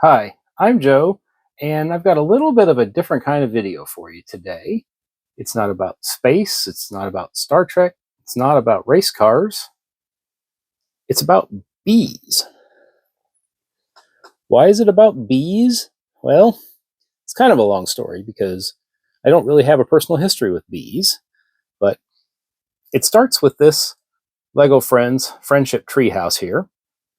Hi, I'm Joe, and I've got a little bit of a different kind of video for you today. It's not about space, it's not about Star Trek, it's not about race cars, it's about bees. Why is it about bees? Well, it's kind of a long story because I don't really have a personal history with bees, but it starts with this Lego Friends Friendship Treehouse here,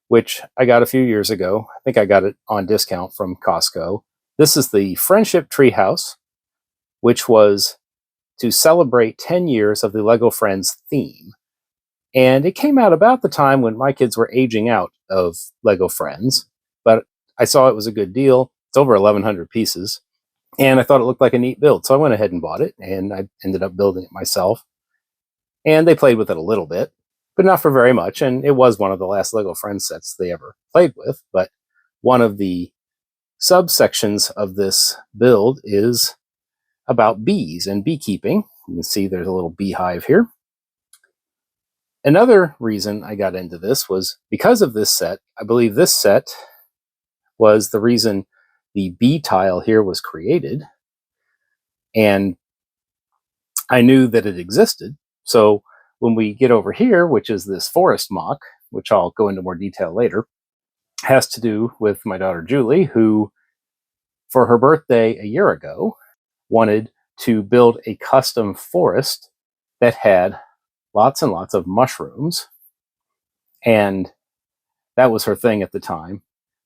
which I got a few years ago. I think I got it on discount from Costco. This is the Friendship Treehouse, which was to celebrate 10 years of the Lego Friends theme. And it came out about the time when my kids were aging out of Lego Friends, but I saw it was a good deal. It's over 1,100 pieces, and I thought it looked like a neat build. So I went ahead and bought it, and I ended up building it myself. And they played with it a little bit, but not for very much. And it was one of the last Lego Friends sets they ever played with. But one of the subsections of this build is about bees and beekeeping. You can see there's a little beehive here. Another reason I got into this was because of this set. I believe this set was the reason the bee tile here was created. And I knew that it existed. So when we get over here, which is this forest mock, which I'll go into more detail later, has to do with my daughter Julie, who for her birthday a year ago wanted to build a custom forest that had lots and lots of mushrooms. And that was her thing at the time.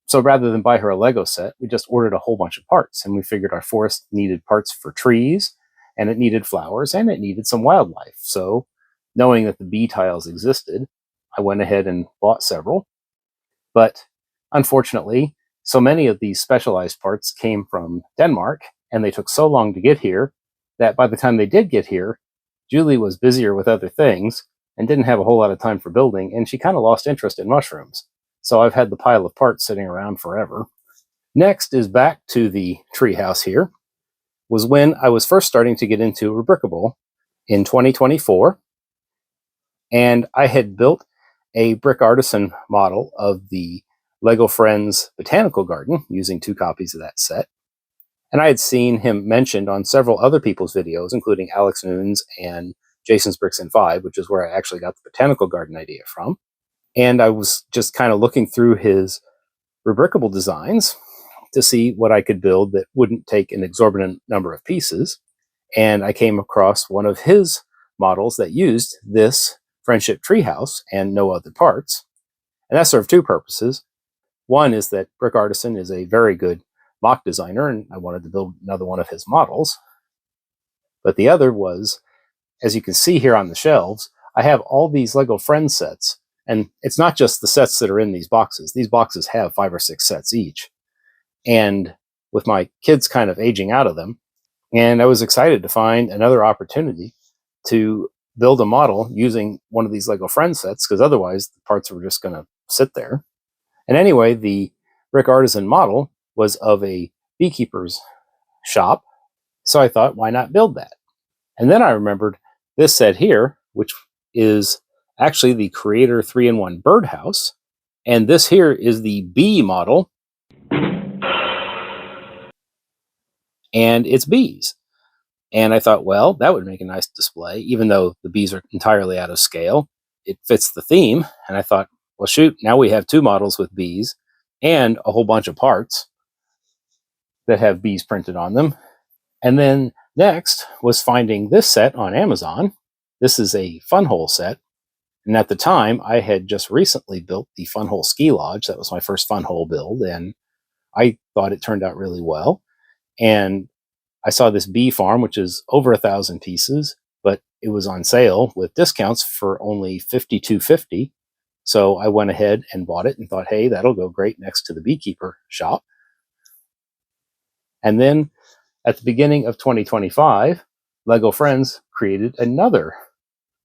So rather than buy her a Lego set, we just ordered a whole bunch of parts. And we figured our forest needed parts for trees, and it needed flowers, and it needed some wildlife. So knowing that the bee tiles existed, I went ahead and bought several. But unfortunately, so many of these specialized parts came from Denmark, and they took so long to get here that by the time they did get here, Julie was busier with other things and didn't have a whole lot of time for building, and she kind of lost interest in mushrooms. So I've had the pile of parts sitting around forever. Next is back to the treehouse here, was when I was first starting to get into Rebrickable in 2024. And I had built a brick artisan model of the Lego Friends Botanical Garden using 2 copies of that set. And I had seen him mentioned on several other people's videos, including Alex Noon's and Jason's Bricks and 5, which is where I actually got the Botanical Garden idea from. And I was just kind of looking through his Rebrickable designs to see what I could build that wouldn't take an exorbitant number of pieces. And I came across one of his models that used this Friendship Treehouse and no other parts. And that served 2 purposes. One is that Brick Artisan is a very good mock designer, and I wanted to build another one of his models. But the other was, as you can see here on the shelves, I have all these Lego Friends sets. And it's not just the sets that are in these boxes. These boxes have 5 or 6 sets each. And with my kids kind of aging out of them, and I was excited to find another opportunity to build a model using one of these Lego Friends sets, because otherwise the parts were just going to sit there. And anyway, the Brick Artisan model was of a Beekeepers shop, so I thought, why not build that? And then I remembered this set here, which is actually the Creator 3-in-1 birdhouse, and this here is the bee model, and it's bees. And I thought, well, that would make a nice display, even though the bees are entirely out of scale. It fits the theme, and I thought, well, shoot, now we have 2 models with bees and a whole bunch of parts that have bees printed on them. And then next was finding this set on Amazon. This is a FunWhole set. And at the time, I had just recently built the FunWhole Ski Lodge. That was my first FunWhole build, and I thought it turned out really well. And I saw this bee farm, which is over 1,000 pieces, but it was on sale with discounts for only $52.50. So I went ahead and bought it and thought, hey, that'll go great next to the Beekeeper shop. And then at the beginning of 2025, Lego Friends created another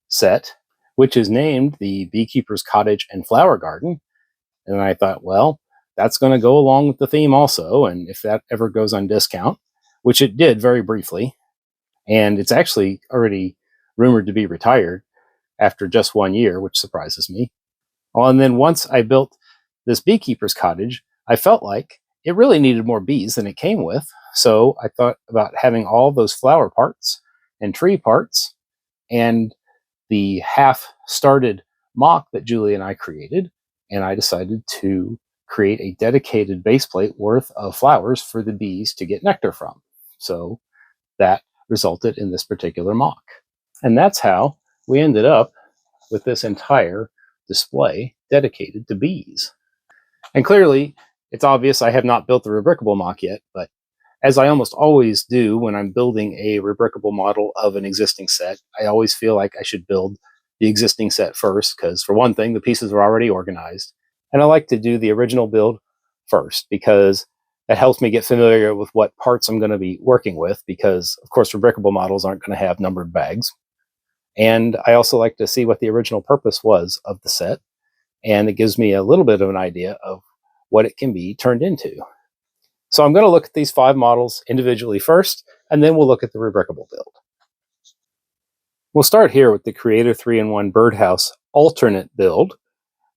set, which is named the Beekeeper's Cottage and Flower Garden. And I thought, well, that's going to go along with the theme also. And if that ever goes on discount, which it did very briefly, and it's actually already rumored to be retired after just 1 year, which surprises me. Well, and then once I built this Beekeeper's Cottage, I felt like it really needed more bees than it came with. So I thought about having all those flower parts and tree parts and the half-started mock that Julie and I created, and I decided to create a dedicated base plate worth of flowers for the bees to get nectar from. So that resulted in this particular mock. And that's how we ended up with this entire display dedicated to bees. And clearly, it's obvious I have not built the Rebrickable mock yet, but as I almost always do when I'm building a Rebrickable model of an existing set, I always feel like I should build the existing set first, because for one thing, the pieces are already organized. And I like to do the original build first, because that helps me get familiar with what parts I'm going to be working with, because of course Rebrickable models aren't going to have numbered bags. And I also like to see what the original purpose was of the set, and it gives me a little bit of an idea of what it can be turned into. So I'm going to look at these 5 models individually first, and then we'll look at the Rebrickable build. We'll start here with the Creator 3-in-1 Birdhouse alternate build,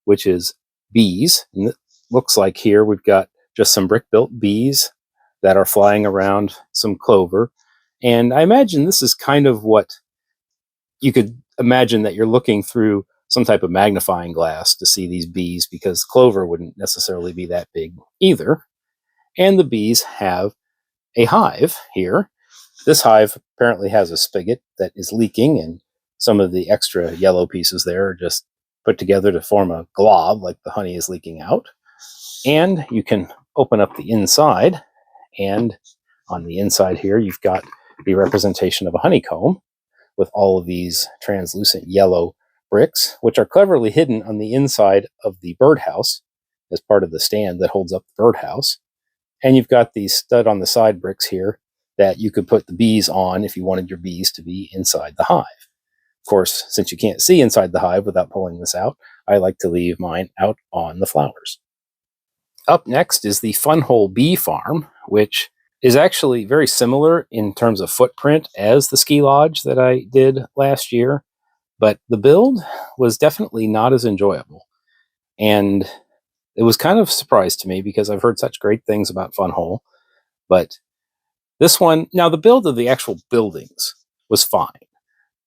which is bees. And it looks like here we've got just some brick-built bees that are flying around some clover. And I imagine this is kind of what you could imagine, that you're looking through some type of magnifying glass to see these bees, because clover wouldn't necessarily be that big either. And the bees have a hive here. This hive apparently has a spigot that is leaking, and some of the extra yellow pieces there are just put together to form a glob, like the honey is leaking out. And you can open up the inside, and on the inside here, you've got the representation of a honeycomb with all of these translucent yellow bricks, which are cleverly hidden on the inside of the birdhouse as part of the stand that holds up the birdhouse. And you've got these stud on the side bricks here that you could put the bees on if you wanted your bees to be inside the hive. Of course, since you can't see inside the hive without pulling this out, I like to leave mine out on the flowers. Up next is the FunWhole bee farm, which is actually very similar in terms of footprint as the ski lodge that I did last year, but the build was definitely not as enjoyable. And it was kind of a surprise to me, because I've heard such great things about FunWhole. But this one, now the build of the actual buildings was fine.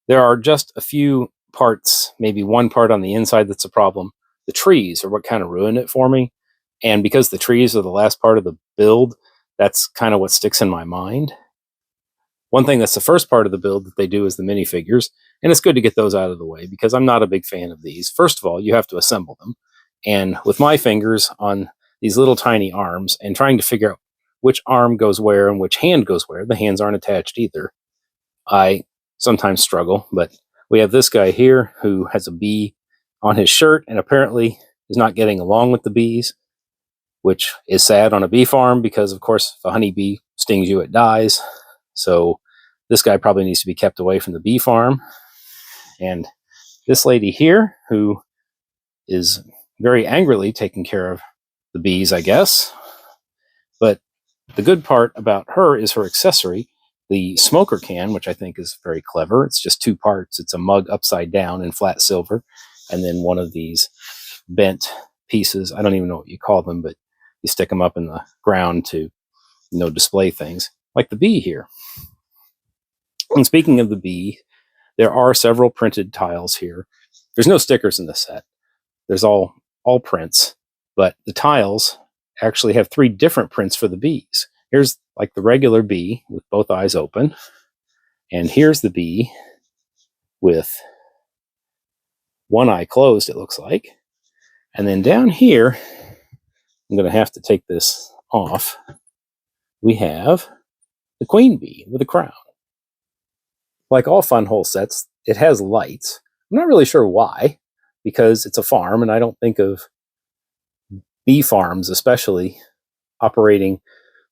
There are just a few parts, maybe one part on the inside that's a problem. The trees are what kind of ruined it for me. And because the trees are the last part of the build, that's kind of what sticks in my mind. One thing that's the first part of the build that they do is the minifigures. And it's good to get those out of the way, because I'm not a big fan of these. First of all, you have to assemble them. And with my fingers on these little tiny arms and trying to figure out which arm goes where and which hand goes where, the hands aren't attached either, I sometimes struggle. But we have this guy here who has a bee on his shirt and apparently is not getting along with the bees, which is sad on a bee farm, because of course if a honeybee stings you, it dies. So this guy probably needs to be kept away from the bee farm. And this lady here, who is very angrily taking care of the bees, I guess. But the good part about her is her accessory, the smoker can, which I think is very clever. It's just 2 parts. It's a mug upside down in flat silver, and then one of these bent pieces. I don't even know what you call them, but you stick them up in the ground to, display things, like the bee here. And speaking of the bee, there are several printed tiles here. There's no stickers in the set. There's all prints, but the tiles actually have 3 different prints for the bees. Here's like the regular bee with both eyes open, and here's the bee with one eye closed, it looks like. And then down here, I'm going to have to take this off, we have the queen bee with a crown. Like all FunWhole sets, it has lights. I'm not really sure why, because it's a farm, and I don't think of bee farms especially operating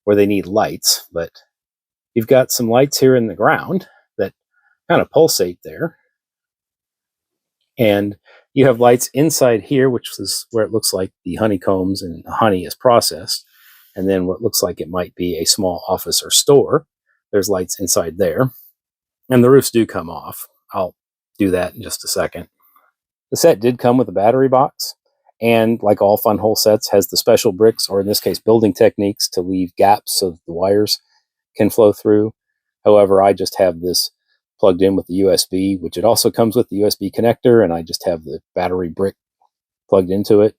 where they need lights, but you've got some lights here in the ground that kind of pulsate there. And you have lights inside here, which is where it looks like the honeycombs and the honey is processed. And then what looks like it might be a small office or store, there's lights inside there. And the roofs do come off. I'll do that in just a second. The set did come with a battery box, and like all FunWhole sets, has the special bricks, or in this case, building techniques, to leave gaps so that the wires can flow through. However, I just have this plugged in with the USB, which it also comes with the USB connector, and I just have the battery brick plugged into it.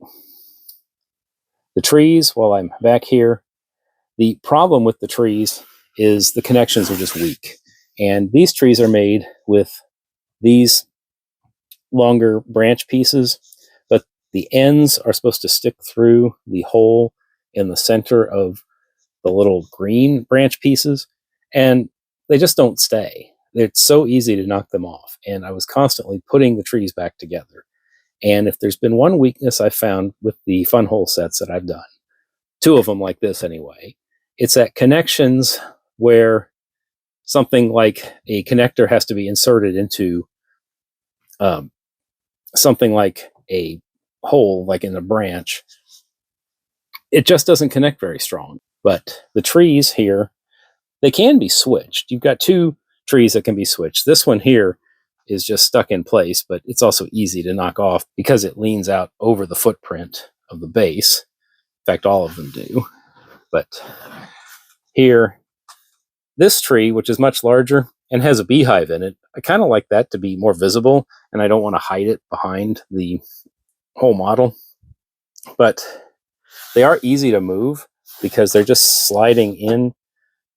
The trees, while I'm back here, the problem with the trees is the connections are just weak. And these trees are made with these longer branch pieces, but the ends are supposed to stick through the hole in the center of the little green branch pieces, and they just don't stay. It's so easy to knock them off, and I was constantly putting the trees back together. And if there's been one weakness I've found with the FunWhole sets that I've done, two of them like this anyway, it's at connections where something like a connector has to be inserted into something like a hole, like in a branch. It just doesn't connect very strong. But the trees here, they can be switched. You've got two trees that can be switched. This one here is just stuck in place, but it's also easy to knock off because it leans out over the footprint of the base. In fact, all of them do. But here, this tree, which is much larger and has a beehive in it, I kind of like that to be more visible, and I don't want to hide it behind the whole model. But they are easy to move because they're just sliding in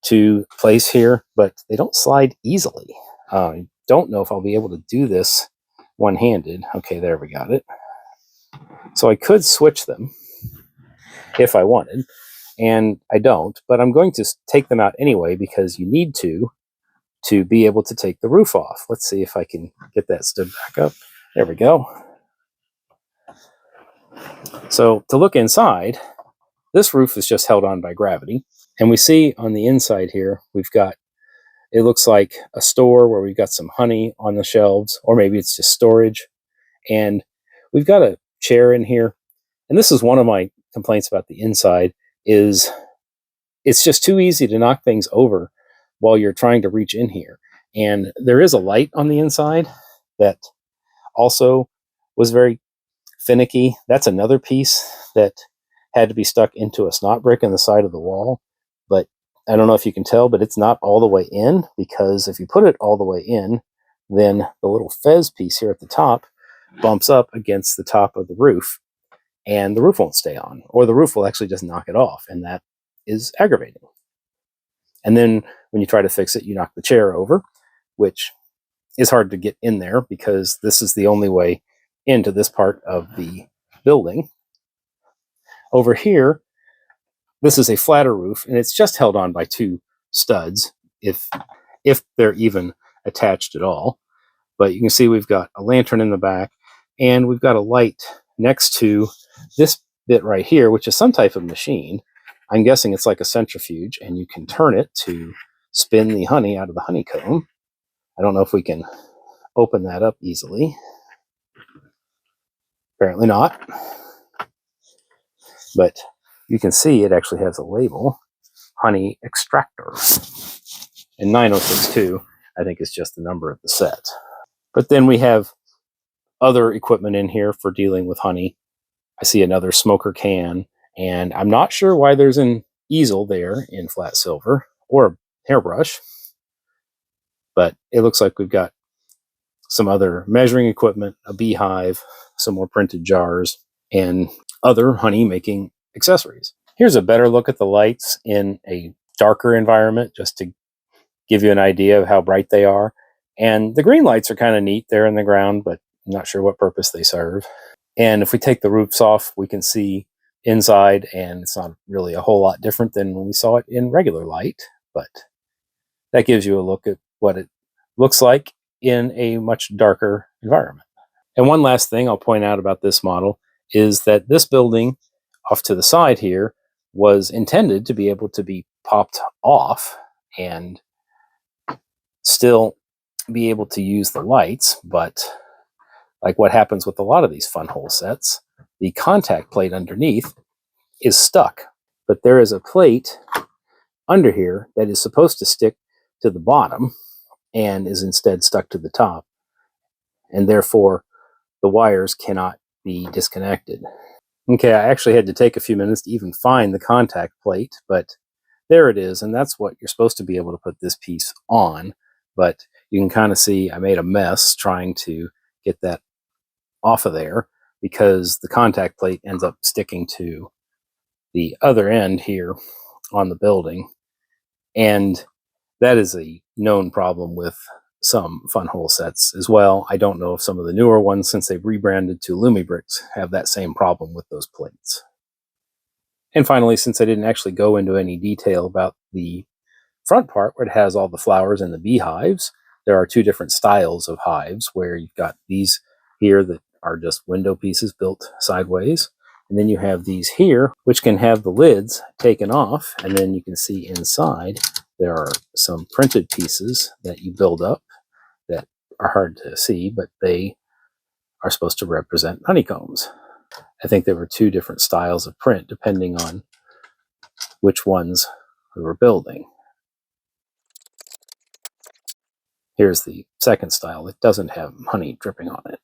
to place here, but they don't slide easily. I don't know if I'll be able to do this one-handed. Okay, there we got it. So I could switch them if I wanted, and I don't, but I'm going to take them out anyway because you need to be able to take the roof off. Let's see if I can get that stood back up. There we go. So to look inside, this roof is just held on by gravity. And we see on the inside here, we've got, it looks like a store where we've got some honey on the shelves, or maybe it's just storage. And we've got a chair in here. And this is one of my complaints about the inside, is it's just too easy to knock things over while you're trying to reach in here. And there is a light on the inside that also was very finicky. That's another piece that had to be stuck into a snot brick in the side of the wall. But I don't know if you can tell, but it's not all the way in, because if you put it all the way in, then the little fez piece here at the top bumps up against the top of the roof, and the roof won't stay on, or the roof will actually just knock it off, and that is aggravating. And then when you try to fix it, you knock the chair over, which is hard to get in there because this is the only way into this part of the building. Over here, this is a flatter roof, and it's just held on by two studs, if they're even attached at all. But you can see we've got a lantern in the back, and we've got a light next to this bit right here, which is some type of machine. I'm guessing it's like a centrifuge, and you can turn it to spin the honey out of the honeycomb. I don't know if we can open that up easily. Apparently not. But you can see it actually has a label, honey extractor. And 9062, I think, is just the number of the set. But then we have other equipment in here for dealing with honey. I see another smoker can, and I'm not sure why there's an easel there in flat silver, or a hairbrush, but it looks like we've got some other measuring equipment, a beehive, some more printed jars, and other honey making accessories. Here's a better look at the lights in a darker environment, just to give you an idea of how bright they are. And the green lights are kind of neat there in the ground, but I'm not sure what purpose they serve. And if we take the roofs off, we can see inside, and it's not really a whole lot different than when we saw it in regular light, but that gives you a look at what it looks like in a much darker environment. And one last thing I'll point out about this model is that this building off to the side here was intended to be able to be popped off and still be able to use the lights, but like what happens with a lot of these FunWhole sets, the contact plate underneath is stuck. But there is a plate under here that is supposed to stick to the bottom and is instead stuck to the top, and therefore the wires cannot be disconnected. Okay, I actually had to take a few minutes to even find the contact plate, but there it is, and that's what you're supposed to be able to put this piece on. But you can kind of see I made a mess trying to get that off of there because the contact plate ends up sticking to the other end here on the building. And that is a known problem with some FunWhole sets as well. I don't know if some of the newer ones, since they've rebranded to Lumibricks, have that same problem with those plates. And finally, since I didn't actually go into any detail about the front part where it has all the flowers and the beehives, there are two different styles of hives where you've got these here that are just window pieces built sideways. And then you have these here, which can have the lids taken off. And then you can see inside there are some printed pieces that you build up that are hard to see, but they are supposed to represent honeycombs. I think there were two different styles of print depending on which ones we were building. Here's the second style. It doesn't have honey dripping on it.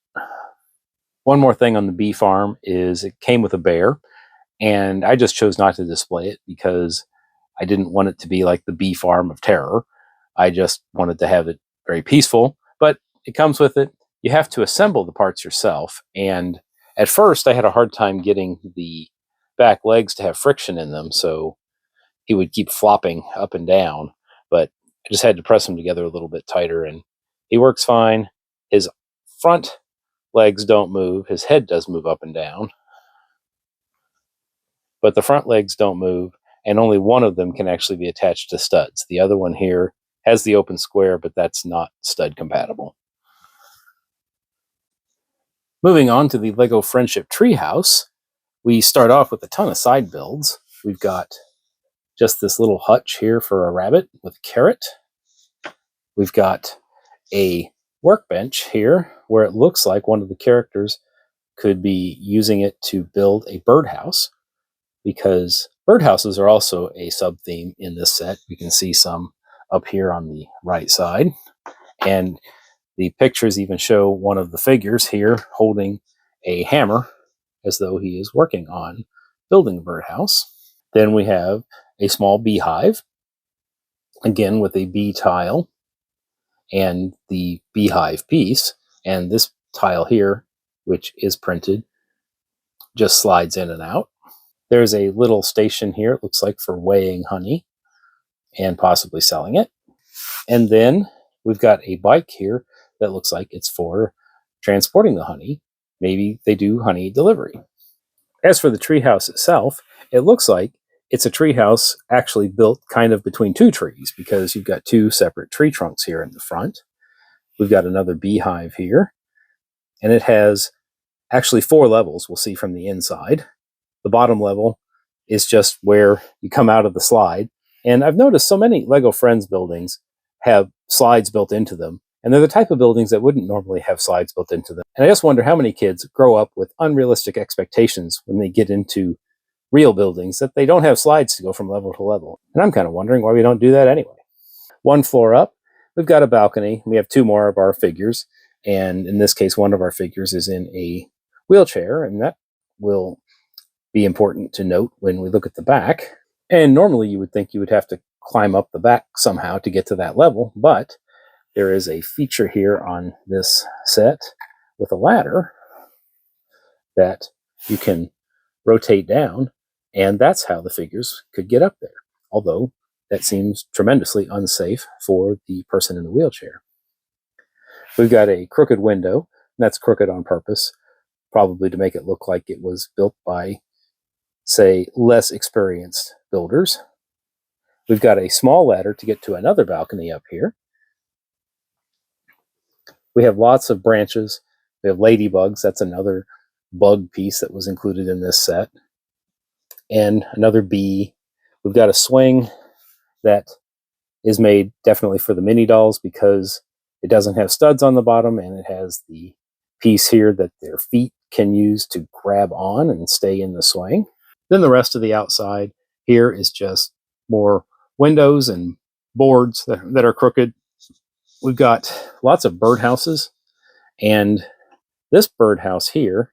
One more thing on the bee farm is it came with a bear, and I just chose not to display it because I didn't want it to be like the bee farm of terror. I just wanted to have it very peaceful, but it comes with it. You have to assemble the parts yourself, and at first I had a hard time getting the back legs to have friction in them, so he would keep flopping up and down, but I just had to press them together a little bit tighter, and he works fine. His front legs don't move. His head does move up and down, but the front legs don't move, and only one of them can actually be attached to studs. The other one here has the open square, but that's not stud compatible. Moving on to the Lego Friendship Treehouse, we start off with a ton of side builds. We've got just this little hutch here for a rabbit with a carrot. We've got a workbench here where it looks like one of the characters could be using it to build a birdhouse, because birdhouses are also a sub-theme in this set. You can see some up here on the right side. And the pictures even show one of the figures here holding a hammer as though he is working on building a birdhouse. Then we have a small beehive, again with a bee tile and the beehive piece. And this tile here, which is printed, just slides in and out. There's a little station here, it looks like, for weighing honey and possibly selling it. And then we've got a bike here that looks like it's for transporting the honey. Maybe they do honey delivery. As for the treehouse itself, it looks like it's a treehouse actually built kind of between two trees, because you've got two separate tree trunks here in the front. We've got another beehive here, and it has actually 4 levels we'll see from the inside. The bottom level is just where you come out of the slide. And I've noticed so many Lego Friends buildings have slides built into them. And they're the type of buildings that wouldn't normally have slides built into them. And I just wonder how many kids grow up with unrealistic expectations when they get into real buildings that they don't have slides to go from level to level. And I'm kind of wondering why we don't do that anyway. One floor up, we've got a balcony. We have 2 more of our figures. And in this case, one of our figures is in a wheelchair, and that will be important to note when we look at the back. And normally you would think you would have to climb up the back somehow to get to that level, but there is a feature here on this set with a ladder that you can rotate down, and that's how the figures could get up there, although that seems tremendously unsafe for the person in the wheelchair. We've got a crooked window, and that's crooked on purpose, probably to make it look like it was built by, say, less experienced builders. We've got a small ladder to get to another balcony up here. We have lots of branches. We have ladybugs. That's another bug piece that was included in this set. And another bee. We've got a swing that is made definitely for the mini dolls because it doesn't have studs on the bottom, and it has the piece here that their feet can use to grab on and stay in the swing. Then the rest of the outside here is just more windows and boards that are crooked. We've got lots of birdhouses, and this birdhouse here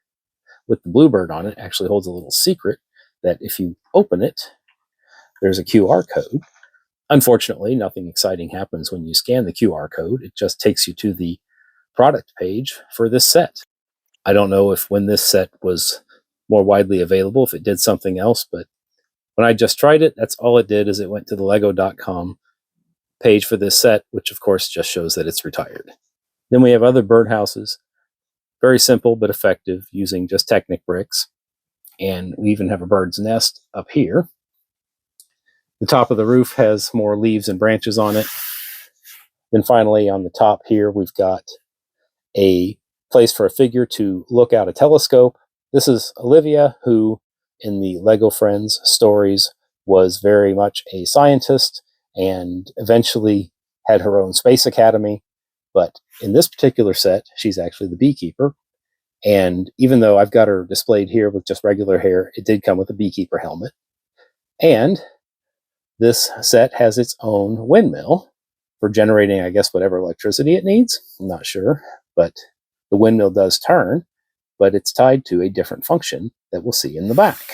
with the bluebird on it actually holds a little secret that if you open it, there's a QR code. Unfortunately, nothing exciting happens when you scan the QR code. It just takes you to the product page for this set. I don't know if when this set was more widely available, if it did something else, but when I just tried it, that's all it did, is it went to the lego.com page for this set, which of course just shows that it's retired. Then we have other birdhouses, very simple but effective, using just Technic bricks. And we even have a bird's nest up here. The top of the roof has more leaves and branches on it. Then finally on the top here, we've got a place for a figure to look out a telescope. This is Olivia, who in the Lego Friends stories was very much a scientist and eventually had her own space academy. But in this particular set, she's actually the beekeeper. And even though I've got her displayed here with just regular hair, it did come with a beekeeper helmet. And this set has its own windmill for generating, I guess, whatever electricity it needs. I'm not sure, but the windmill does turn, but it's tied to a different function that we'll see in the back.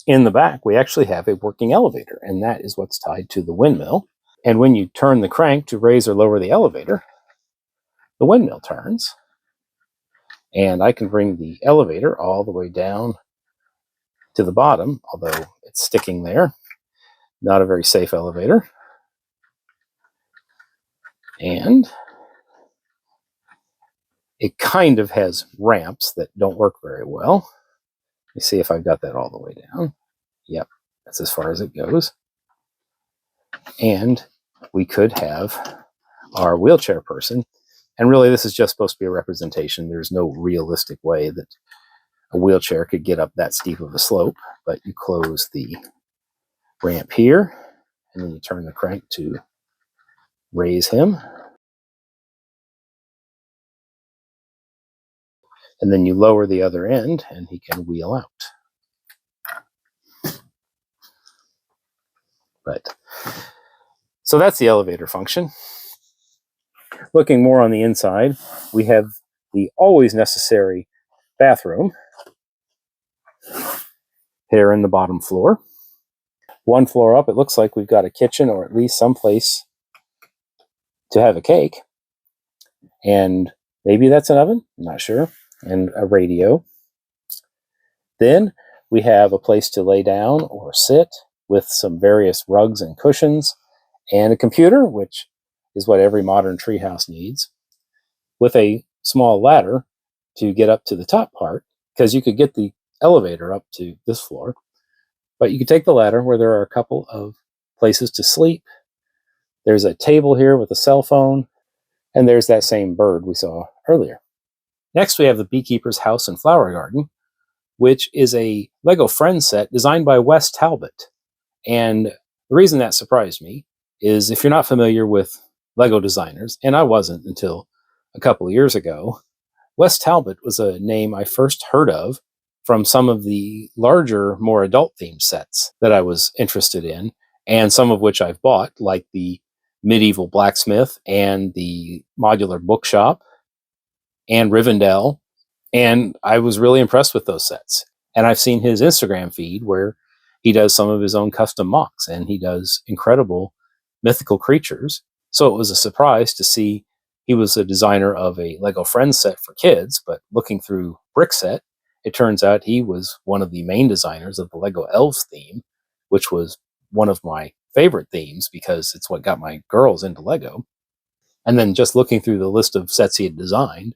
In the back, we actually have a working elevator, and that is what's tied to the windmill. And when you turn the crank to raise or lower the elevator, the windmill turns. And I can bring the elevator all the way down to the bottom, although it's sticking there. Not a very safe elevator. And it kind of has ramps that don't work very well. Let me see if I've got that all the way down. Yep, that's as far as it goes. And we could have our wheelchair person. And really, this is just supposed to be a representation. There's no realistic way that a wheelchair could get up that steep of a slope, but you close the ramp here, and then you turn the crank to raise him. And then you lower the other end, and he can wheel out. But so that's the elevator function. Looking more on the inside, we have the always necessary bathroom here in the bottom floor. One floor up, it looks like we've got a kitchen, or at least some place to have a cake. And maybe that's an oven, I'm not sure, and a radio. Then we have a place to lay down or sit with some various rugs and cushions, and a computer, which is what every modern treehouse needs, with a small ladder to get up to the top part, because you could get the elevator up to this floor, but you could take the ladder where there are a couple of places to sleep. There's a table here with a cell phone, and there's that same bird we saw earlier. Next, we have the Beekeeper's House and Flower Garden, which is a Lego Friends set designed by Wes Talbot. And the reason that surprised me is, if you're not familiar with Lego designers, and I wasn't until a couple of years ago, Wes Talbot was a name I first heard of from some of the larger, more adult-themed sets that I was interested in, and some of which I've bought, like the Medieval Blacksmith and the Modular Bookshop and Rivendell, and I was really impressed with those sets. And I've seen his Instagram feed where he does some of his own custom mocks, and he does incredible mythical creatures. So it was a surprise to see he was a designer of a Lego Friends set for kids, but looking through Brickset, it turns out he was one of the main designers of the Lego Elves theme, which was one of my favorite themes because it's what got my girls into Lego. And then just looking through the list of sets he had designed,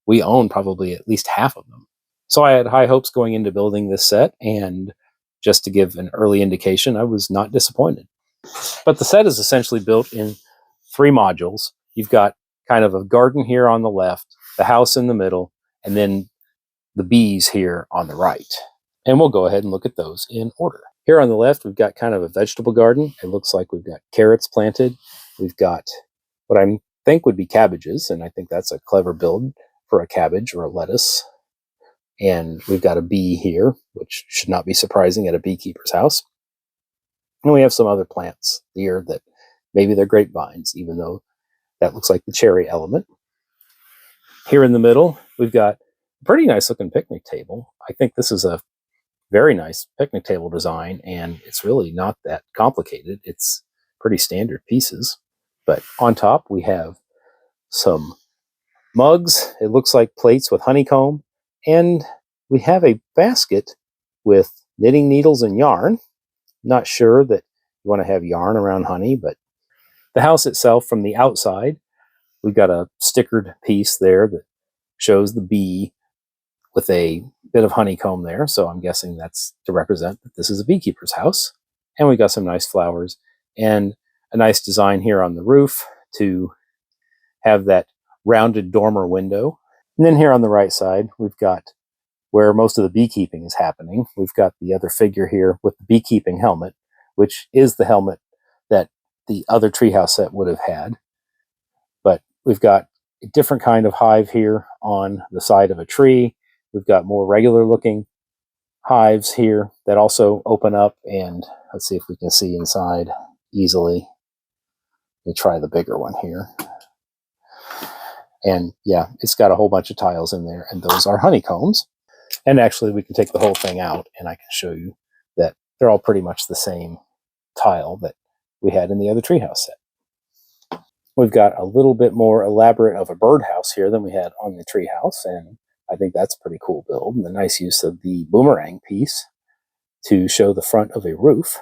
we own probably at least half of them. So I had high hopes going into building this set, and just to give an early indication, I was not disappointed. But the set is essentially built in 3 modules. You've got kind of a garden here on the left, the house in the middle, and then the bees here on the right. And we'll go ahead and look at those in order. Here on the left, we've got kind of a vegetable garden. It looks like we've got carrots planted. We've got what I think would be cabbages, and I think that's a clever build for a cabbage or a lettuce. And we've got a bee here, which should not be surprising at a beekeeper's house. And we have some other plants here that maybe they're grapevines, even though that looks like the cherry element. Here in the middle, we've got Pretty nice looking picnic table. I think this is a very nice picnic table design, and it's really not that complicated. It's pretty standard pieces. But on top we have some mugs. It looks like plates with honeycomb, and we have a basket with knitting needles and yarn. Not sure that you want to have yarn around honey, but the house itself from the outside, we've got a stickered piece there that shows the bee with a bit of honeycomb there, so I'm guessing that's to represent that this is a beekeeper's house. And we got some nice flowers and a nice design here on the roof to have that rounded dormer window. And then here on the right side, we've got where most of the beekeeping is happening. We've got the other figure here with the beekeeping helmet, which is the helmet that the other treehouse set would have had. But we've got a different kind of hive here on the side of a tree. We've got more regular looking hives here that also open up, and let's see if we can see inside easily. Let me try the bigger one here. And yeah, it's got a whole bunch of tiles in there, and those are honeycombs. And actually, we can take the whole thing out, and I can show you that they're all pretty much the same tile that we had in the other treehouse set. We've got a little bit more elaborate of a birdhouse here than we had on the treehouse, and I think that's a pretty cool build. And the nice use of the boomerang piece to show the front of a roof.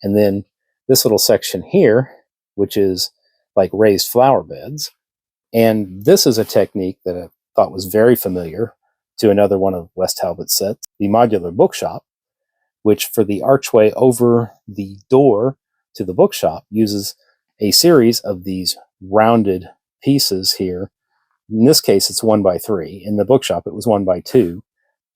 And then this little section here, which is like raised flower beds. And this is a technique that I thought was very familiar to another one of West Talbot's sets, the modular bookshop, which for the archway over the door to the bookshop uses a series of these rounded pieces here. In this case, it's 1x3. In the bookshop, it was 1x2,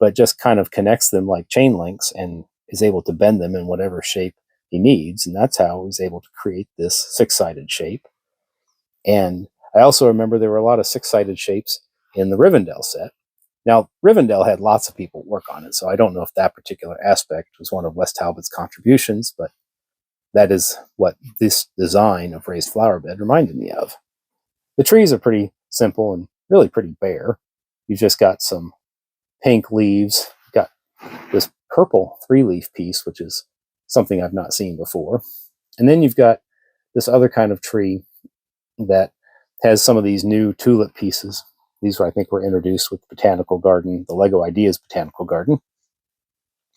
but just kind of connects them like chain links and is able to bend them in whatever shape he needs. And that's how he was able to create this six-sided shape. And I also remember there were a lot of six-sided shapes in the Rivendell set. Now, Rivendell had lots of people work on it, so I don't know if that particular aspect was one of West Talbot's contributions, but that is what this design of raised flower bed reminded me of. The trees are pretty simple and really pretty bare. You've just got some pink leaves. You've got this purple 3-leaf piece, which is something I've not seen before. And then you've got this other kind of tree that has some of these new tulip pieces. These, I think, were introduced with the Botanical Garden, the Lego Ideas Botanical Garden.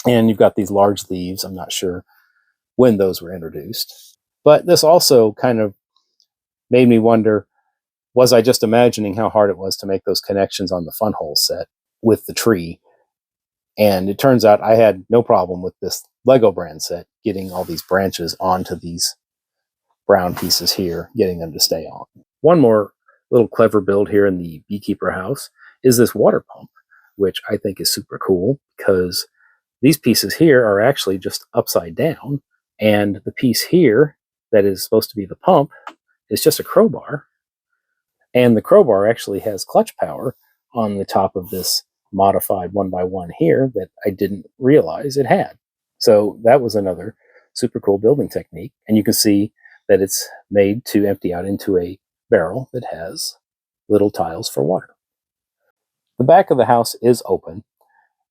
And you've got these large leaves. I'm not sure when those were introduced. But this also kind of made me wonder, was I just imagining how hard it was to make those connections on the FunWhole set with the tree? And it turns out I had no problem with this Lego brand set getting all these branches onto these brown pieces here, getting them to stay on. One more little clever build here in the Beekeeper house is this water pump, which I think is super cool because these pieces here are actually just upside down, and the piece here that is supposed to be the pump is just a crowbar, and the crowbar actually has clutch power on the top of this modified 1x1 here that I didn't realize it had. So that was another super cool building technique, and you can see that it's made to empty out into a barrel that has little tiles for water. The back of the house is open,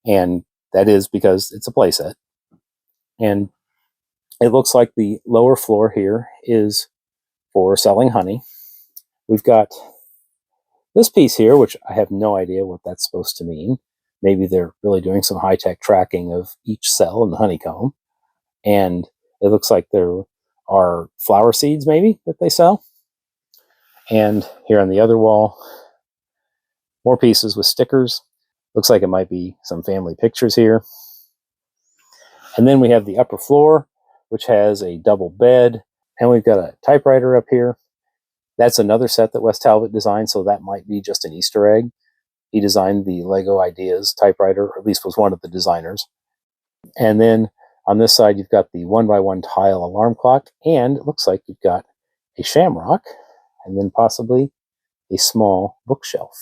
and that is because it's a playset. And it looks like the lower floor here is for selling honey. We've got this piece here, which I have no idea what that's supposed to mean. Maybe they're really doing some high-tech tracking of each cell in the honeycomb. And it looks like there are flower seeds, maybe, that they sell. And here on the other wall, more pieces with stickers. Looks like it might be some family pictures here. And then we have the upper floor, which has a double bed. And we've got a typewriter up here. That's another set that West Talbot designed, so that might be just an Easter egg. He designed the Lego Ideas typewriter, or at least was one of the designers. And then on this side, you've got the 1x1 tile alarm clock, and it looks like you've got a shamrock, and then possibly a small bookshelf.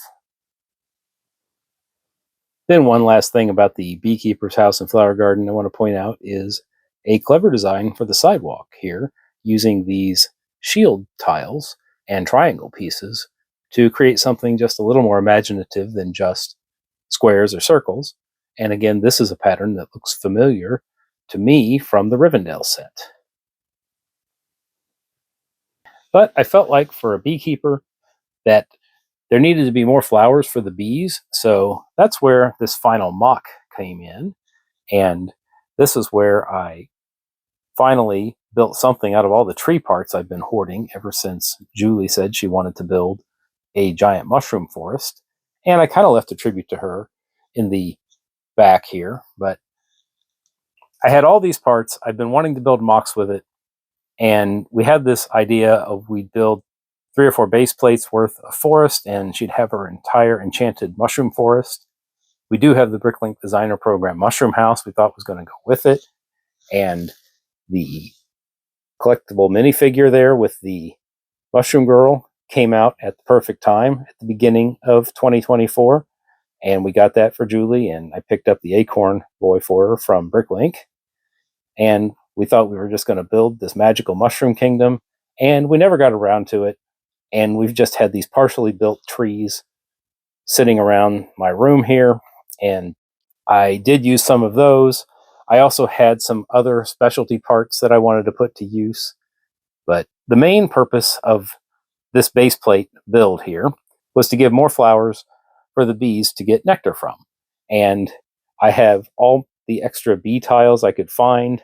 Then one last thing about the Beekeeper's house and flower garden I want to point out is a clever design for the sidewalk here, using these shield tiles and triangle pieces to create something just a little more imaginative than just squares or circles. And again, this is a pattern that looks familiar to me from the Rivendell set. But I felt like for a beekeeper that there needed to be more flowers for the bees, so that's where this final mock came in. And this is where I finally built something out of all the tree parts I've been hoarding ever since Julie said she wanted to build a giant mushroom forest. And I kind of left a tribute to her in the back here, but I had all these parts. I've been wanting to build mocks with it, and we had this idea of we'd build 3 or 4 base plates worth of forest, and she'd have her entire enchanted mushroom forest. We do have the Bricklink Designer Program mushroom house we thought was going to go with it, and the collectible minifigure there with the mushroom girl came out at the perfect time at the beginning of 2024, and we got that for Julie, and I picked up the acorn boy for her from Bricklink, and we thought we were just going to build this magical mushroom kingdom, and we never got around to it, and we've just had these partially built trees sitting around my room here, and I did use some of those. I also had some other specialty parts that I wanted to put to use, but the main purpose of this base plate build here was to give more flowers for the bees to get nectar from. And I have all the extra bee tiles I could find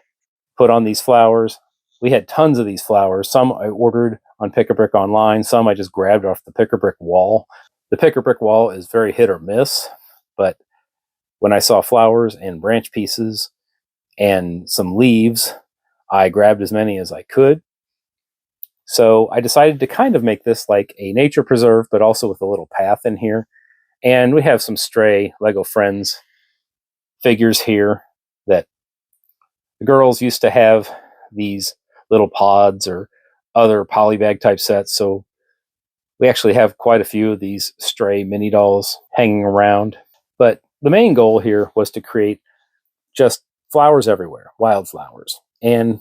put on these flowers. We had tons of these flowers. Some I ordered on Pick-a-Brick online. Some I just grabbed off the Pick-a-Brick wall. The Pick-a-Brick wall is very hit or miss, but when I saw flowers and branch pieces and some leaves, I grabbed as many as I could. So I decided to kind of make this like a nature preserve, but also with a little path in here. And we have some stray Lego Friends figures here that the girls used to have these little pods or other polybag type sets. So we actually have quite a few of these stray mini dolls hanging around. But the main goal here was to create just flowers everywhere, wildflowers, and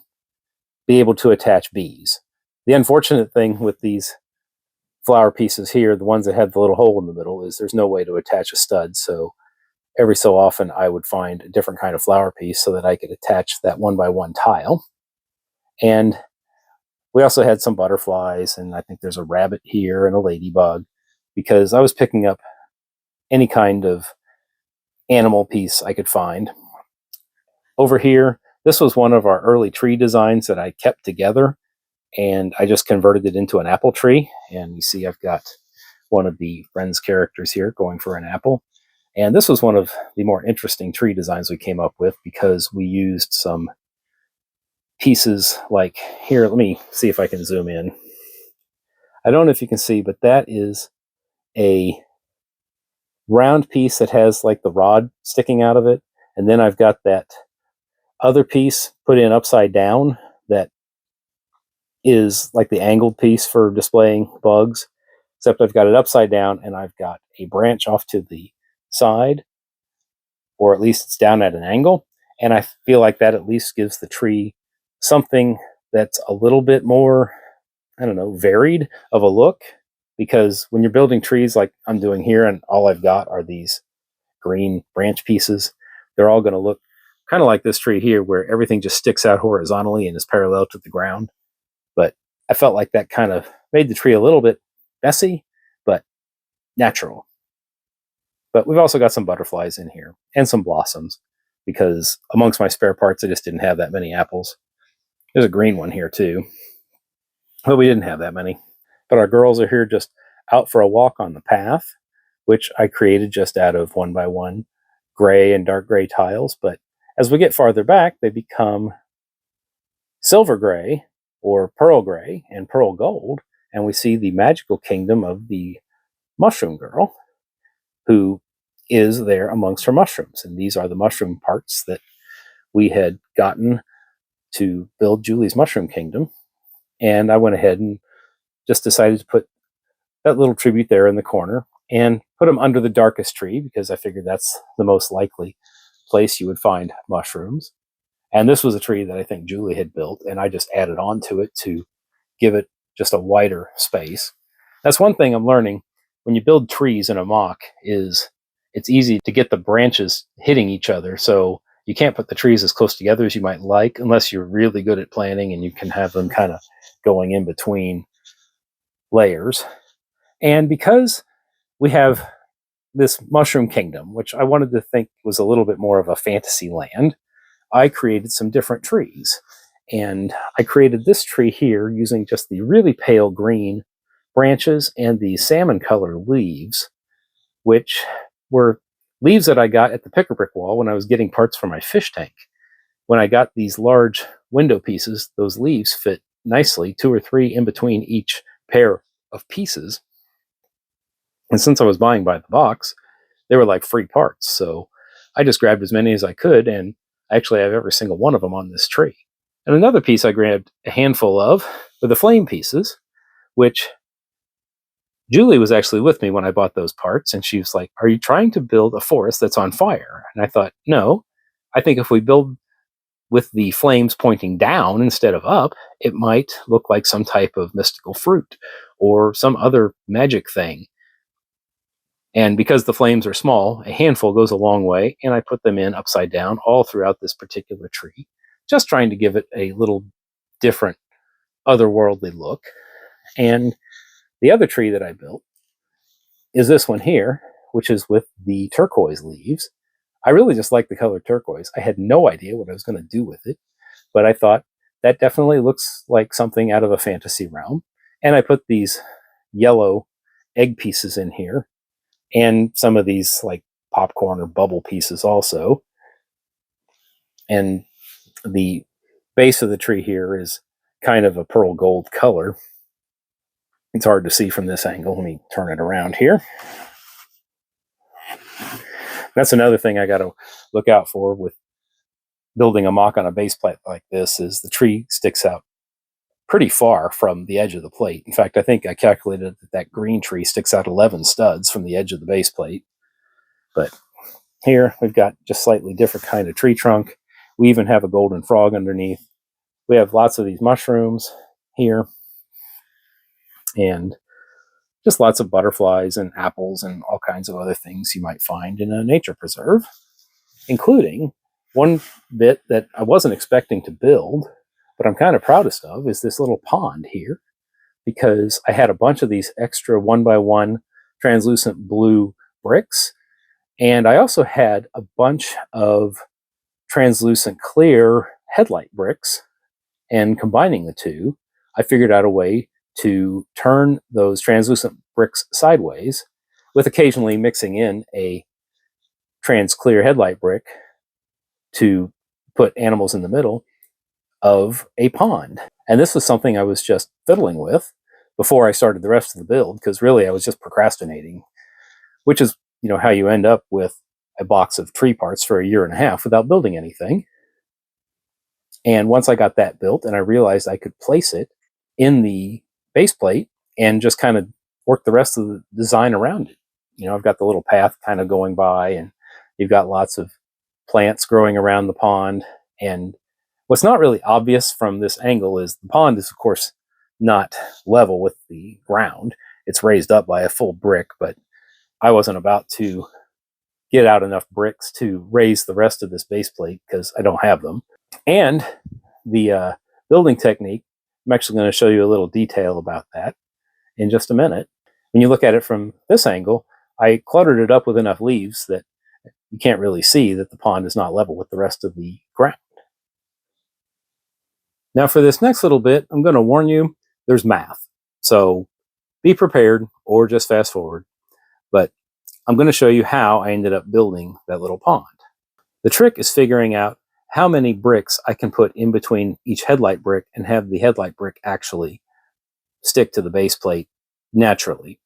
be able to attach bees. The unfortunate thing with these flower pieces here, the ones that have the little hole in the middle, is there's no way to attach a stud. So every so often I would find a different kind of flower piece so that I could attach that 1x1 tile. And we also had some butterflies, and I think there's a rabbit here and a ladybug, because I was picking up any kind of animal piece I could find. Over here, this was one of our early tree designs that I kept together, and I just converted it into an apple tree. And you see I've got one of the Friends characters here going for an apple. And this was one of the more interesting tree designs we came up with, because we used some pieces like here. Let me see if I can zoom in. I don't know if you can see, but that is a round piece that has like the rod sticking out of it. And then I've got that other piece put in upside down that is like the angled piece for displaying bugs, except I've got it upside down and I've got a branch off to the side, or at least it's down at an angle. And I feel like that at least gives the tree something that's a little bit more, I don't know, varied of a look. Because when you're building trees like I'm doing here, and all I've got are these green branch pieces, they're all going to look kind of like this tree here, where everything just sticks out horizontally and is parallel to the ground. But I felt like that kind of made the tree a little bit messy, but natural. But we've also got some butterflies in here and some blossoms, because amongst my spare parts, I just didn't have that many apples. There's a green one here too, but we didn't have that many. But our girls are here just out for a walk on the path, which I created just out of 1x1 gray and dark gray tiles. But as we get farther back, they become silver gray or pearl gray and pearl gold. And we see the magical kingdom of the mushroom girl, who is there amongst her mushrooms. And these are the mushroom parts that we had gotten to build Julie's mushroom kingdom. And I went ahead and just decided to put that little tribute there in the corner and put them under the darkest tree, because I figured that's the most likely place you would find mushrooms. And this was a tree that I think Julie had built, and I just added on to it to give it just a wider space. That's one thing I'm learning when you build trees in a mock, is it's easy to get the branches hitting each other. So you can't put the trees as close together as you might like, unless you're really good at planning and you can have them kind of going in between layers. And because we have this mushroom kingdom, which I wanted to think was a little bit more of a fantasy land, I created some different trees. And I created this tree here using just the really pale green branches and the salmon colored leaves, which were leaves that I got at the picker brick wall when I was getting parts for my fish tank. When I got these large window pieces, those leaves fit nicely, 2 or 3 in between each pair of pieces. And since I was buying by the box, they were like free parts. So I just grabbed as many as I could, and I actually have every single one of them on this tree. And another piece I grabbed a handful of were the flame pieces, which Julie was actually with me when I bought those parts, and she was like, "Are you trying to build a forest that's on fire?" And I thought, no, I think if we build with the flames pointing down instead of up, it might look like some type of mystical fruit or some other magic thing. And because the flames are small, a handful goes a long way, and I put them in upside down all throughout this particular tree, just trying to give it a little different, otherworldly look. And the other tree that I built is this one here, which is with the turquoise leaves. I really just like the color turquoise. I had no idea what I was going to do with it, but I thought that definitely looks like something out of a fantasy realm. And I put these yellow egg pieces in here, and some of these like popcorn or bubble pieces also. And the base of the tree here is kind of a pearl gold color. It's hard to see from this angle. Let me turn it around here. That's another thing I got to look out for with building a mock on a base plate like this, is the tree sticks out pretty far from the edge of the plate. In fact, I think I calculated that green tree sticks out 11 studs from the edge of the base plate. But here we've got just slightly different kind of tree trunk. We even have a golden frog underneath. We have lots of these mushrooms here, and just lots of butterflies and apples and all kinds of other things you might find in a nature preserve, including one bit that I wasn't expecting to build, but I'm kind of proudest of, is this little pond here, because I had a bunch of these extra 1x1 translucent blue bricks, and I also had a bunch of translucent clear headlight bricks, and combining the two, I figured out a way to turn those translucent bricks sideways, with occasionally mixing in a trans clear headlight brick to put animals in the middle of a pond. And this was something I was just fiddling with before I started the rest of the build, because really I was just procrastinating, which is, you know, how you end up with a box of tree parts for 1.5 years without building anything. And once I got that built and I realized I could place it in the base plate and just kind of work the rest of the design around it. You know, I've got the little path kind of going by, and you've got lots of plants growing around the pond. And what's not really obvious from this angle is the pond is, of course, not level with the ground. It's raised up by a full brick, but I wasn't about to get out enough bricks to raise the rest of this base plate because I don't have them. And the building technique, I'm actually going to show you a little detail about that in just a minute. When you look at it from this angle, I cluttered it up with enough leaves that you can't really see that the pond is not level with the rest of the ground. Now for this next little bit, I'm going to warn you, there's math. So be prepared or just fast forward. But I'm going to show you how I ended up building that little pond. The trick is figuring out how many bricks I can put in between each headlight brick and have the headlight brick actually stick to the base plate naturally.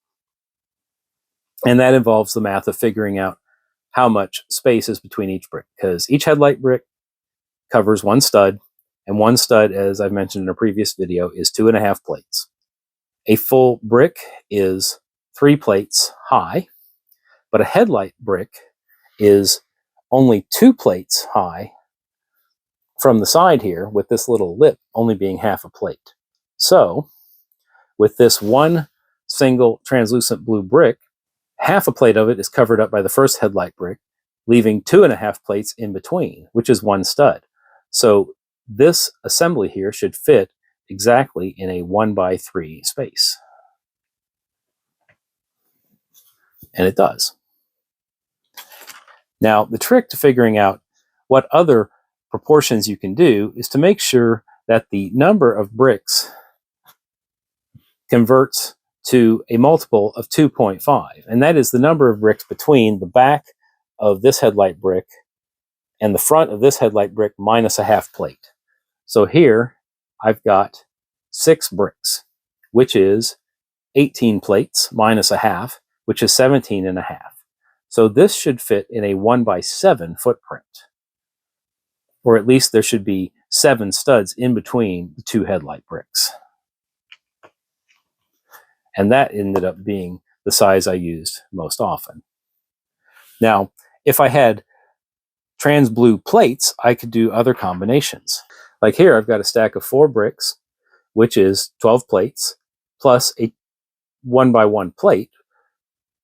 And that involves the math of figuring out how much space is between each brick, because each headlight brick covers 1 stud, and 1 stud, as I've mentioned in a previous video, is 2.5 plates. A full brick is 3 plates high, but a headlight brick is only 2 plates high from the side here, with this little lip only being half a plate. So with this one single translucent blue brick, half a plate of it is covered up by the first headlight brick, leaving 2.5 plates in between, which is 1 stud. So this assembly here should fit exactly in a 1x3 space. And it does. Now, the trick to figuring out what other proportions you can do is to make sure that the number of bricks converts to a multiple of 2.5, and that is the number of bricks between the back of this headlight brick and the front of this headlight brick minus a half plate. So here I've got 6 bricks, which is 18 plates minus a half, which is 17.5. So this should fit in a 1x7 footprint, or at least there should be 7 studs in between the 2 headlight bricks. And that ended up being the size I used most often. Now, if I had trans blue plates, I could do other combinations. Like here, I've got a stack of 4 bricks, which is 12 plates, plus a 1x1 plate,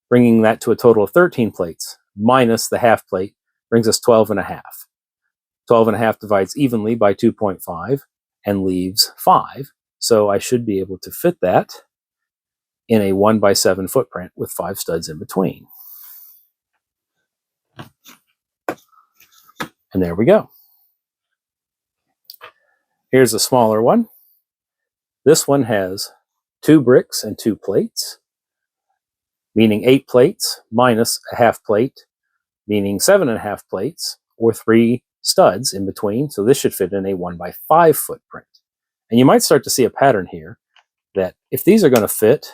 bringing that to a total of 13 plates, minus the half plate, brings us 12.5. 12.5 divides evenly by 2.5 and leaves 5. So I should be able to fit that in a 1x7 footprint with 5 studs in between. And there we go. Here's a smaller one. This one has 2 bricks and 2 plates, meaning 8 plates, minus a half plate, meaning 7.5 plates, or 3 studs in between. So this should fit in a 1x5 footprint. And you might start to see a pattern here that if these are going to fit,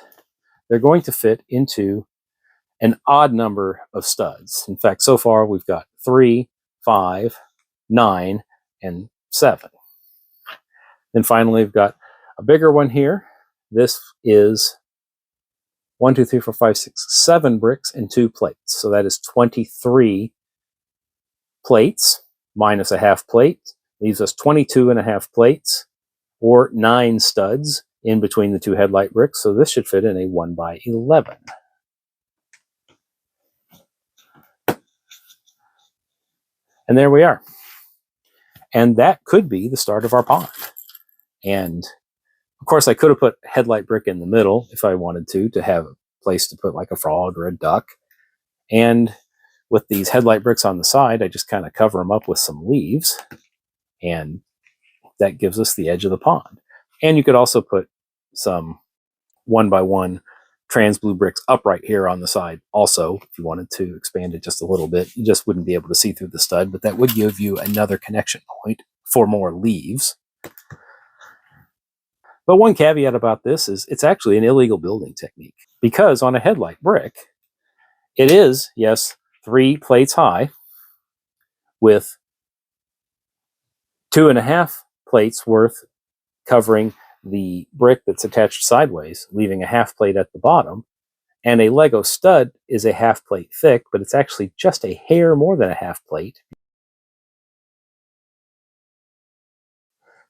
they're going to fit into an odd number of studs. In fact, so far we've got 3, 5, 9, and 7. Then finally, we've got a bigger one here. This is 1, 2, 3, 4, 5, 6, 7 bricks and 2 plates. So that is 23 plates minus a half plate, leaves us 22.5 plates, or 9 studs in between the 2 headlight bricks. So this should fit in a 1x11. And there we are. And that could be the start of our pond. And of course, I could have put headlight brick in the middle if I wanted to have a place to put like a frog or a duck. And with these headlight bricks on the side, I just kind of cover them up with some leaves. And that gives us the edge of the pond. And you could also put some 1x1 trans blue bricks upright here on the side also, if you wanted to expand it just a little bit. You just wouldn't be able to see through the stud, but that would give you another connection point for more leaves. But one caveat about this is it's actually an illegal building technique, because on a headlight brick, it is, yes, 3 plates high with 2.5 plates worth covering the brick that's attached sideways, leaving a half plate at the bottom. And a Lego stud is a half plate thick, but it's actually just a hair more than a half plate,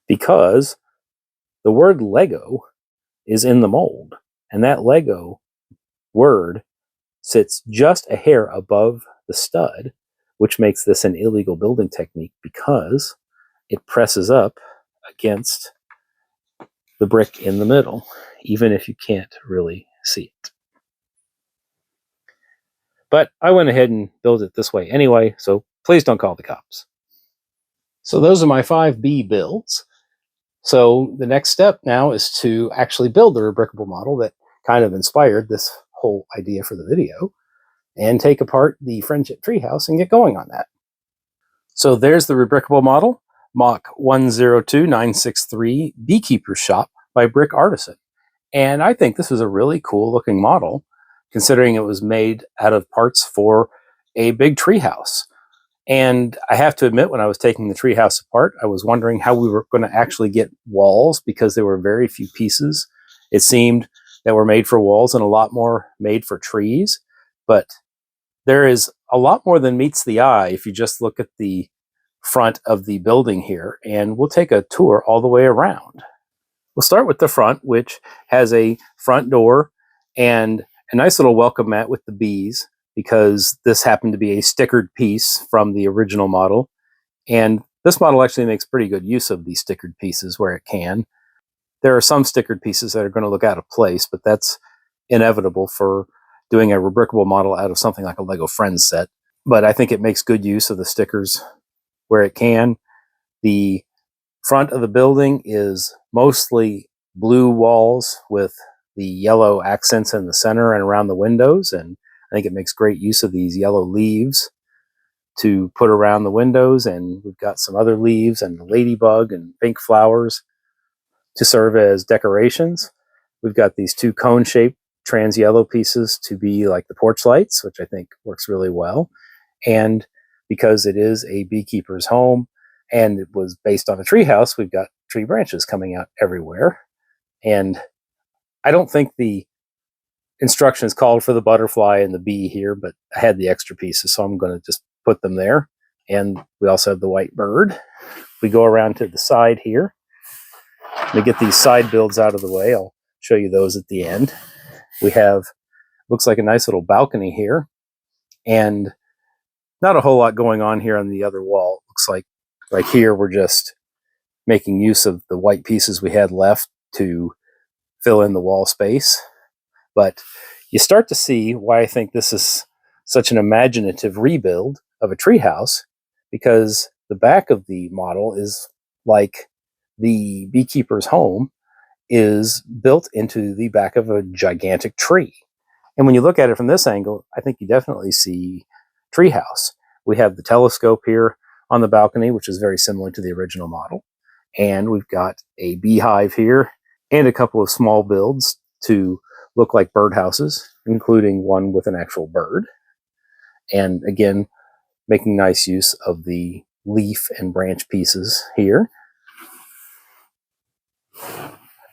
because the word Lego is in the mold, and that Lego word sits just a hair above the stud, which makes this an illegal building technique because it presses up against the brick in the middle, even if you can't really see it. But I went ahead and built it this way anyway, so please don't call the cops. So those are my 5 bee builds. So the next step now is to actually build the Rebrickable model that kind of inspired this whole idea for the video, and take apart the Friendship Treehouse and get going on that. So there's the Rebrickable model, Mach 102963 Beekeeper Shop by Brick Artisan. And I think this is a really cool looking model, considering it was made out of parts for a big treehouse. And I have to admit, when I was taking the treehouse apart, I was wondering how we were going to actually get walls, because there were very few pieces, it seemed, that were made for walls and a lot more made for trees. But there is a lot more than meets the eye if you just look at the front of the building here, and we'll take a tour all the way around. We'll start with the front, which has a front door and a nice little welcome mat with the bees, because this happened to be a stickered piece from the original model. And this model actually makes pretty good use of these stickered pieces where it can. There are some stickered pieces that are going to look out of place, but that's inevitable for doing a Rebrickable model out of something like a Lego Friends set. But I think it makes good use of the stickers where it can. The front of the building is mostly blue walls with the yellow accents in the center and around the windows, and I think it makes great use of these yellow leaves to put around the windows, and we've got some other leaves and the ladybug and pink flowers to serve as decorations. We've got these two cone-shaped trans yellow pieces to be like the porch lights, which I think works really well. And because it is a beekeeper's home and it was based on a treehouse, we've got tree branches coming out everywhere. And I don't think the instructions called for the butterfly and the bee here, but I had the extra pieces, so I'm going to just put them there. And we also have the white bird. We go around to the side here. We get these side builds out of the way. I'll show you those at the end. We have, looks like a nice little balcony here, and not a whole lot going on here on the other wall. Looks like right here we're just making use of the white pieces we had left to fill in the wall space. But you start to see why I think this is such an imaginative rebuild of a treehouse, because the back of the model is like the beekeeper's home is built into the back of a gigantic tree. And when you look at it from this angle, I think you definitely see Treehouse. We have the telescope here on the balcony, which is very similar to the original model. And we've got a beehive here and a couple of small builds to look like birdhouses, including one with an actual bird. And again, making nice use of the leaf and branch pieces here.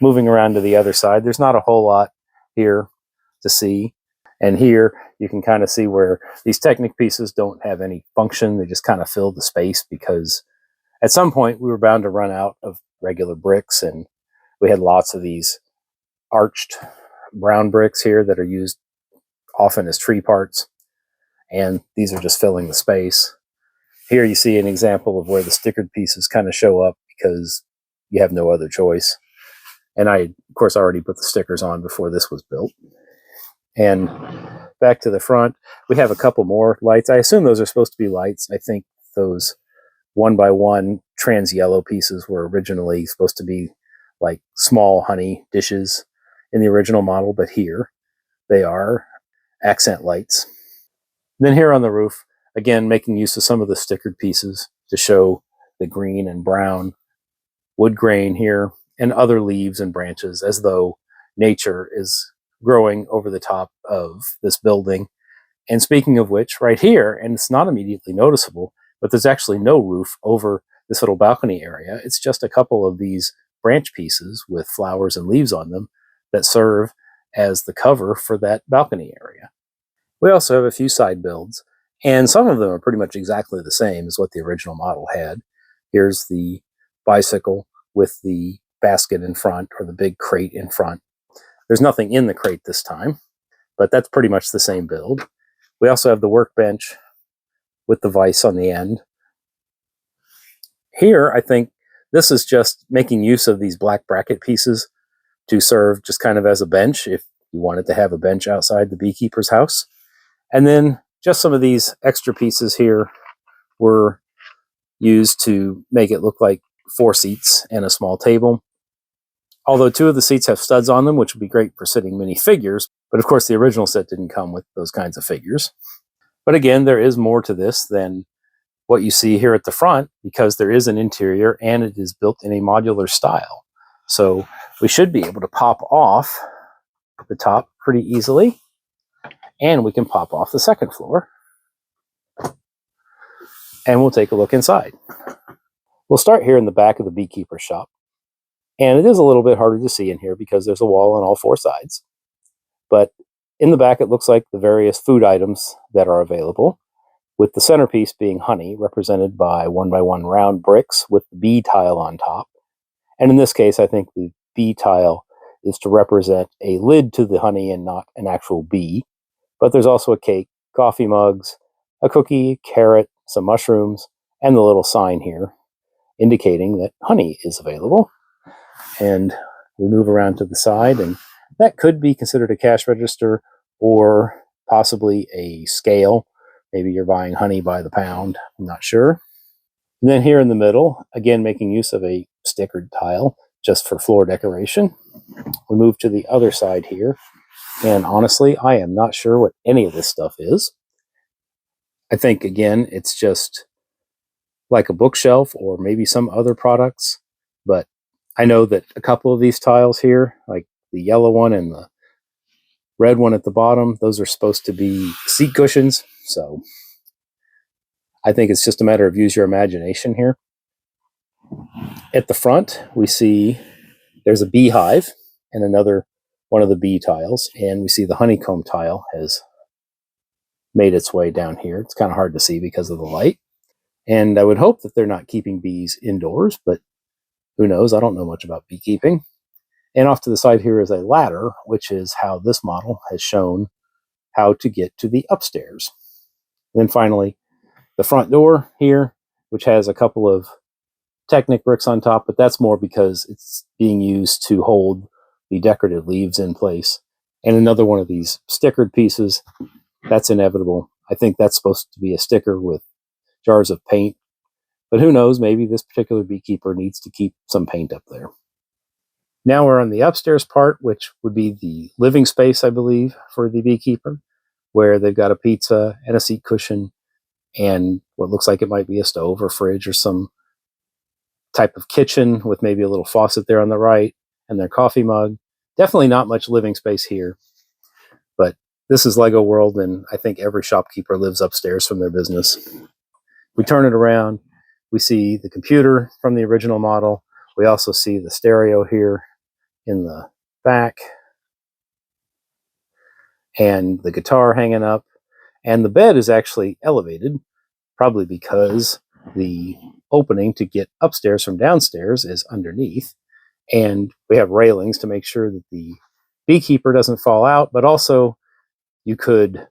Moving around to the other side, there's not a whole lot here to see. And here you can kind of see where these Technic pieces don't have any function. They just kind of fill the space, because at some point we were bound to run out of regular bricks, and we had lots of these arched brown bricks here that are used often as tree parts, and these are just filling the space. Here you see an example of where the stickered pieces kind of show up because you have no other choice. And I, of course, already put the stickers on before this was built. And back to the front, we have a couple more lights. I assume those are supposed to be lights. I think those 1x1 trans yellow pieces were originally supposed to be like small honey dishes in the original model, but here they are accent lights. And then here on the roof, again, making use of some of the stickered pieces to show the green and brown wood grain here and other leaves and branches, as though nature is growing over the top of this building. And speaking of which, right here, and it's not immediately noticeable, but there's actually no roof over this little balcony area. It's just a couple of these branch pieces with flowers and leaves on them that serve as the cover for that balcony area. We also have a few side builds, and some of them are pretty much exactly the same as what the original model had. Here's the bicycle with the basket in front, or the big crate in front. There's nothing in the crate this time, but that's pretty much the same build. We also have the workbench with the vise on the end. Here, I think this is just making use of these black bracket pieces to serve just kind of as a bench if you wanted to have a bench outside the beekeeper's house. And then just some of these extra pieces here were used to make it look like 4 seats and a small table. Although 2 of the seats have studs on them, which would be great for sitting minifigures, but of course the original set didn't come with those kinds of figures. But again, there is more to this than what you see here at the front, because there is an interior and it is built in a modular style. So we should be able to pop off the top pretty easily, and we can pop off the second floor. And we'll take a look inside. We'll start here in the back of the beekeeper shop. And it is a little bit harder to see in here because there's a wall on all 4 sides. But in the back, it looks like the various food items that are available, with the centerpiece being honey, represented by 1x1 round bricks with the bee tile on top. And in this case, I think the bee tile is to represent a lid to the honey and not an actual bee. But there's also a cake, coffee mugs, a cookie, carrot, some mushrooms, and the little sign here indicating that honey is available. And we move around to the side, and that could be considered a cash register or possibly a scale. Maybe you're buying honey by the pound, I'm not sure. And then here in the middle, again making use of a stickered tile just for floor decoration. We move to the other side here, and honestly, I am not sure what any of this stuff is. I think, again, it's just like a bookshelf or maybe some other products, but I know that a couple of these tiles here, like the yellow one and the red one at the bottom, those are supposed to be seat cushions, so I think it's just a matter of use your imagination here. At the front, we see there's a beehive and another one of the bee tiles, and we see the honeycomb tile has made its way down here. It's kind of hard to see because of the light, and I would hope that they're not keeping bees indoors, but who knows? I don't know much about beekeeping. And off to the side here is a ladder, which is how this model has shown how to get to the upstairs. And then finally, the front door here, which has a couple of Technic bricks on top, but that's more because it's being used to hold the decorative leaves in place. And another one of these stickered pieces, that's inevitable. I think that's supposed to be a sticker with jars of paint, but who knows, maybe this particular beekeeper needs to keep some paint up there. Now we're on the upstairs part, which would be the living space, I believe, for the beekeeper, where they've got a pizza and a seat cushion and what looks like it might be a stove or fridge or some type of kitchen with maybe a little faucet there on the right and their coffee mug. Definitely not much living space here, but this is Lego World, and I think every shopkeeper lives upstairs from their business. We turn it around, we see the computer from the original model. We also see the stereo here in the back and the guitar hanging up, and the bed is actually elevated, probably because the opening to get upstairs from downstairs is underneath, and we have railings to make sure that the beekeeper doesn't fall out, but also you could,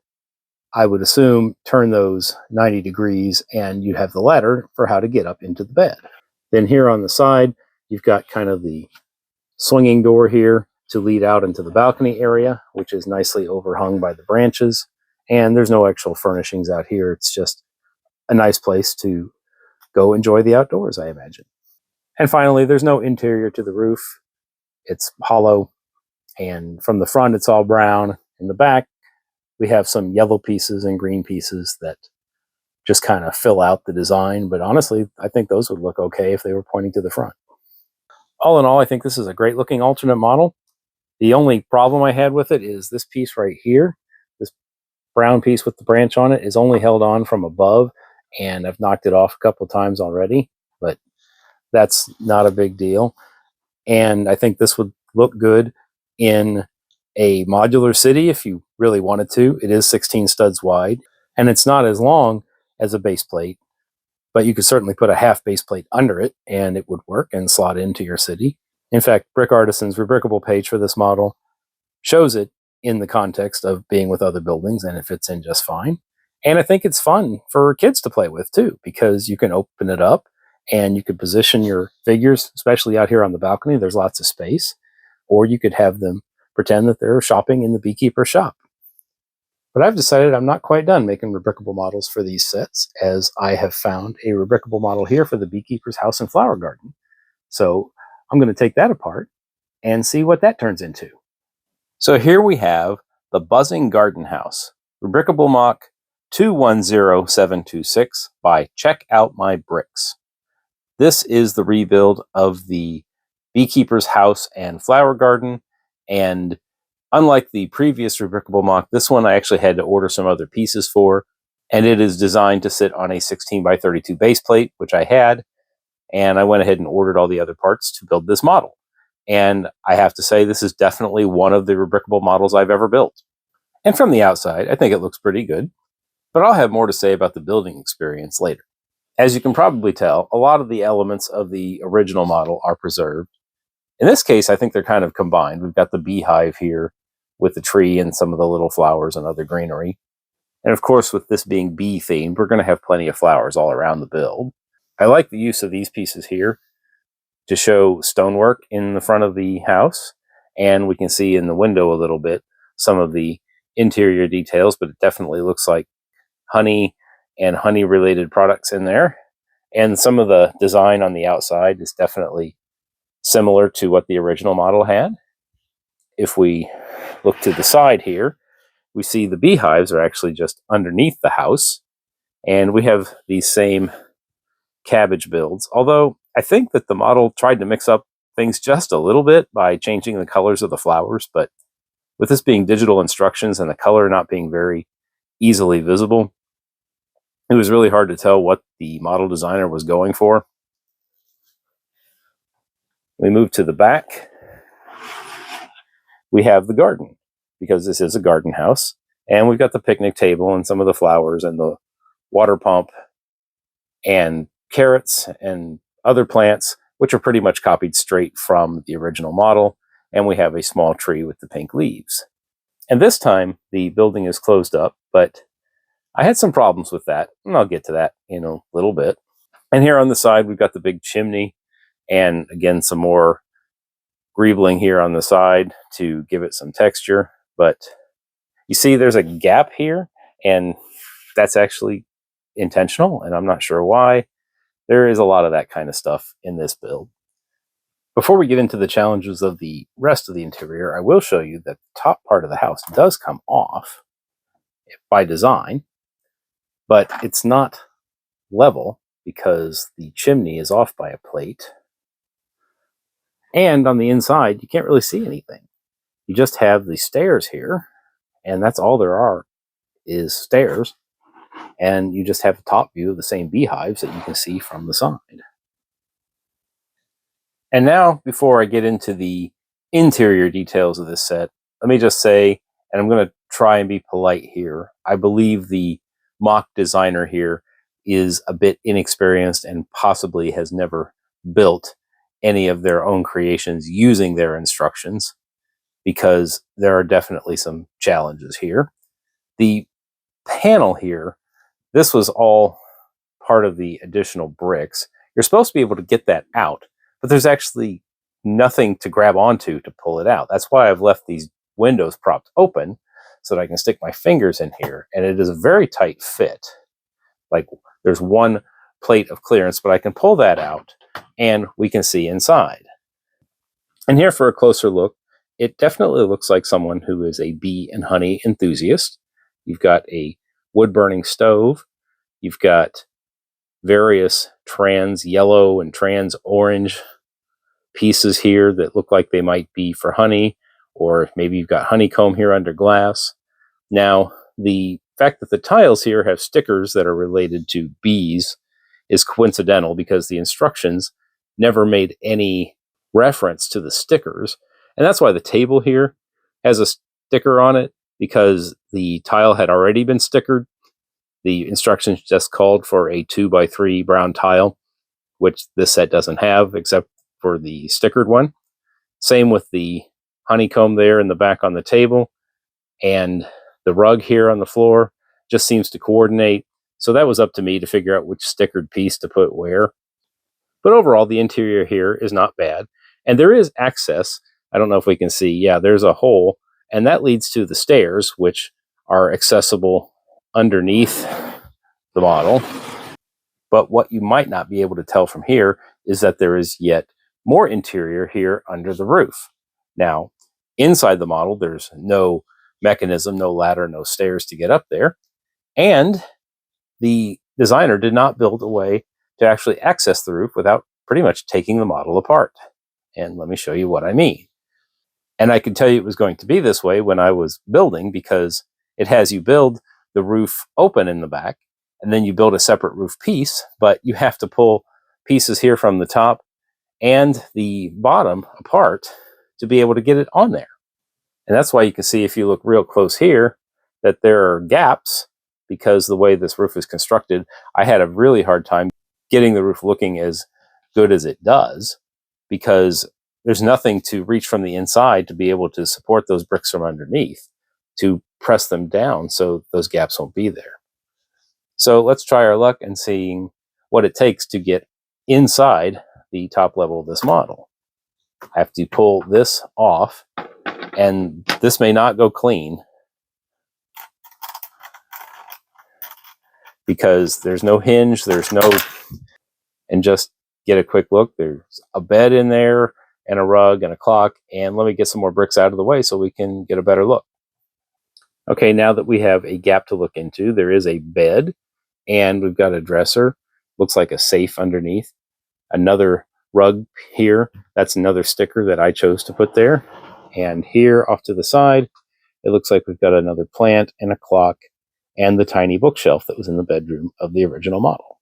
I would assume, turn those 90 degrees and you have the ladder for how to get up into the bed. Then here on the side, you've got kind of the swinging door here to lead out into the balcony area, which is nicely overhung by the branches, and there's no actual furnishings out here. It's just a nice place to go enjoy the outdoors, I imagine. And finally, there's no interior to the roof. It's hollow, and from the front, it's all brown. In the back, we have some yellow pieces and green pieces that just kind of fill out the design, but honestly, I think those would look okay if they were pointing to the front. All in all, I think this is a great looking alternate model. The only problem I had with it is this piece right here, this brown piece with the branch on it, is only held on from above, and I've knocked it off a couple of times already, but that's not a big deal. And I think this would look good in a modular city if you really wanted to. It is 16 studs wide, and it's not as long as a base plate, but you could certainly put a half base plate under it and it would work and slot into your city. In fact, Brick Artisan's Rebrickable page for this model shows it in the context of being with other buildings, and it fits in just fine. And I think it's fun for kids to play with too, because you can open it up and you could position your figures, especially out here on the balcony. There's lots of space. Or you could have them pretend that they're shopping in the Beekeeper shop. But I've decided I'm not quite done making Rebrickable models for these sets, as I have found a Rebrickable model here for the Beekeeper's house and flower garden. So I'm going to take that apart and see what that turns into. So here we have the Buzzing Garden House, Rebrickable Mock 210726 by Check Out My Bricks. This is the rebuild of the Beekeeper's house and flower garden, and unlike the previous Rebrickable Mock, this one I actually had to order some other pieces for, and it is designed to sit on a 16 by 32 base plate, which I had, and I went ahead and ordered all the other parts to build this model. And I have to say, this is definitely one of the Rebrickable models I've ever built. And from the outside, I think it looks pretty good, but I'll have more to say about the building experience later. As you can probably tell, a lot of the elements of the original model are preserved, In this case, I think they're kind of combined. We've got the beehive here with the tree and some of the little flowers and other greenery. And of course, with this being bee themed, we're going to have plenty of flowers all around the build. I like the use of these pieces here to show stonework in the front of the house. And we can see in the window a little bit some of the interior details, but it definitely looks like honey and honey related products in there. And some of the design on the outside is definitely similar to what the original model had. If we look to the side here, we see the beehives are actually just underneath the house. And we have these same cabbage builds, although I think that the model tried to mix up things just a little bit by changing the colors of the flowers, but with this being digital instructions and the color not being very easily visible, it was really hard to tell what the model designer was going for. We move to the back. We have the garden, because this is a garden house, and we've got the picnic table and some of the flowers and the water pump and carrots and other plants, which are pretty much copied straight from the original model. And we have a small tree with the pink leaves. And this time the building is closed up, but I had some problems with that, and I'll get to that in a little bit. And here on the side, we've got the big chimney, and again, some more greebling here on the side to give it some texture. But you see there's a gap here, and that's actually intentional, and I'm not sure why. There is a lot of that kind of stuff in this build. Before we get into the challenges of the rest of the interior, I will show you that the top part of the house does come off by design, but it's not level because the chimney is off by a plate. And on the inside, you can't really see anything. You just have the stairs here, and that's all there are is stairs. And you just have a top view of the same beehives that you can see from the side. And now, before I get into the interior details of this set, let me just say, and I'm going to try and be polite here, I believe the mock designer here is a bit inexperienced and possibly has never built any of their own creations using their instructions, because there are definitely some challenges here. The panel here, this was all part of the additional bricks. You're supposed to be able to get that out, but there's actually nothing to grab onto to pull it out. That's why I've left these windows propped open so that I can stick my fingers in here, and it is a very tight fit. Like, there's one plate of clearance, but I can pull that out and we can see inside. And here, for a closer look, it definitely looks like someone who is a bee and honey enthusiast. You've got a wood-burning stove. You've got various trans yellow and trans orange pieces here that look like they might be for honey, or maybe you've got honeycomb here under glass. Now, the fact that the tiles here have stickers that are related to bees is coincidental, because the instructions never made any reference to the stickers. And that's why the table here has a sticker on it, because the tile had already been stickered. The instructions just called for a 2x3 brown tile, which this set doesn't have except for the stickered one. Same with the honeycomb there in the back on the table, and the rug here on the floor just seems to coordinate. So that was up to me to figure out which stickered piece to put where. But overall, the interior here is not bad. And there is access. I don't know if we can see. Yeah, there's a hole, and that leads to the stairs, which are accessible underneath the model. But what you might not be able to tell from here is that there is yet more interior here under the roof. Now, inside the model, there's no mechanism, no ladder, no stairs to get up there. And the designer did not build a way to actually access the roof without pretty much taking the model apart. And let me show you what I mean. And I could tell you it was going to be this way when I was building, because it has you build the roof open in the back, and then you build a separate roof piece, but you have to pull pieces here from the top and the bottom apart to be able to get it on there. And that's why you can see, if you look real close here, that there are gaps, because the way this roof is constructed, I had a really hard time getting the roof looking as good as it does, because there's nothing to reach from the inside to be able to support those bricks from underneath to press them down so those gaps won't be there. So let's try our luck and seeing what it takes to get inside the top level of this model. I have to pull this off, and this may not go clean because there's no hinge, and just get a quick look. There's a bed in there and a rug and a clock, and let me get some more bricks out of the way so we can get a better look. Okay, now that we have a gap to look into, there is a bed, and we've got a dresser. Looks like a safe underneath. Another rug here. That's another sticker that I chose to put there. And here off to the side, it looks like we've got another plant and a clock and the tiny bookshelf that was in the bedroom of the original model.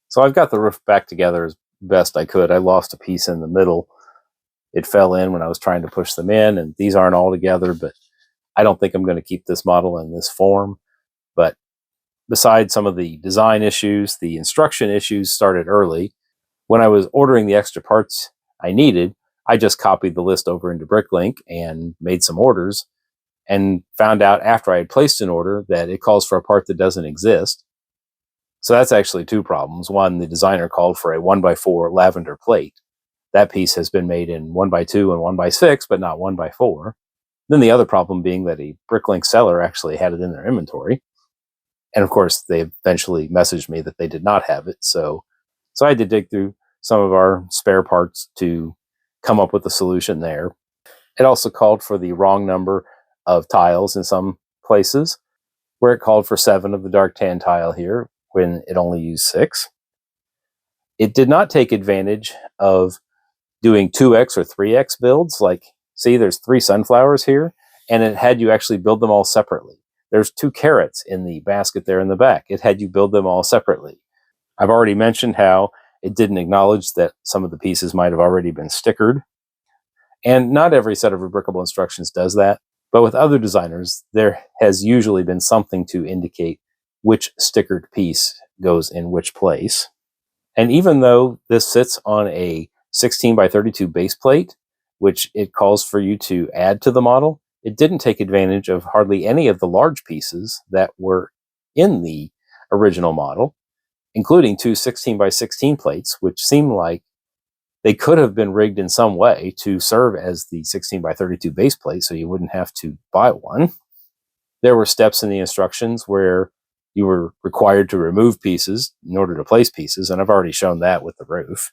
So I've got the roof back together as best I could. I lost a piece in the middle. It fell in when I was trying to push them in, and these aren't all together, but I don't think I'm going to keep this model in this form. But besides some of the design issues, the instruction issues started early. When I was ordering the extra parts I needed, I just copied the list over into Bricklink and made some orders, and found out after I had placed an order that it calls for a part that doesn't exist. So that's actually two problems. One, the designer called for a 1x4 lavender plate. That piece has been made in 1x2 and 1x6, but not 1x4. Then the other problem being that a Bricklink seller actually had it in their inventory. And of course, they eventually messaged me that they did not have it. So I had to dig through some of our spare parts to come up with a solution there. It also called for the wrong number of tiles in some places, where it called for 7 of the dark tan tile here when it only used 6. It did not take advantage of doing 2x or 3x builds. Like, see, there's 3 sunflowers here, and it had you actually build them all separately. There's 2 carrots in the basket there in the back. It had you build them all separately. I've already mentioned how it didn't acknowledge that some of the pieces might have already been stickered. And not every set of Rebrickable instructions does that. But with other designers, there has usually been something to indicate which stickered piece goes in which place. And even though this sits on a 16x32 base plate, which it calls for you to add to the model, it didn't take advantage of hardly any of the large pieces that were in the original model, including 2 16x16 plates, which seem like they could have been rigged in some way to serve as the 16x32 base plate so you wouldn't have to buy one. There were steps in the instructions where you were required to remove pieces in order to place pieces, and I've already shown that with the roof.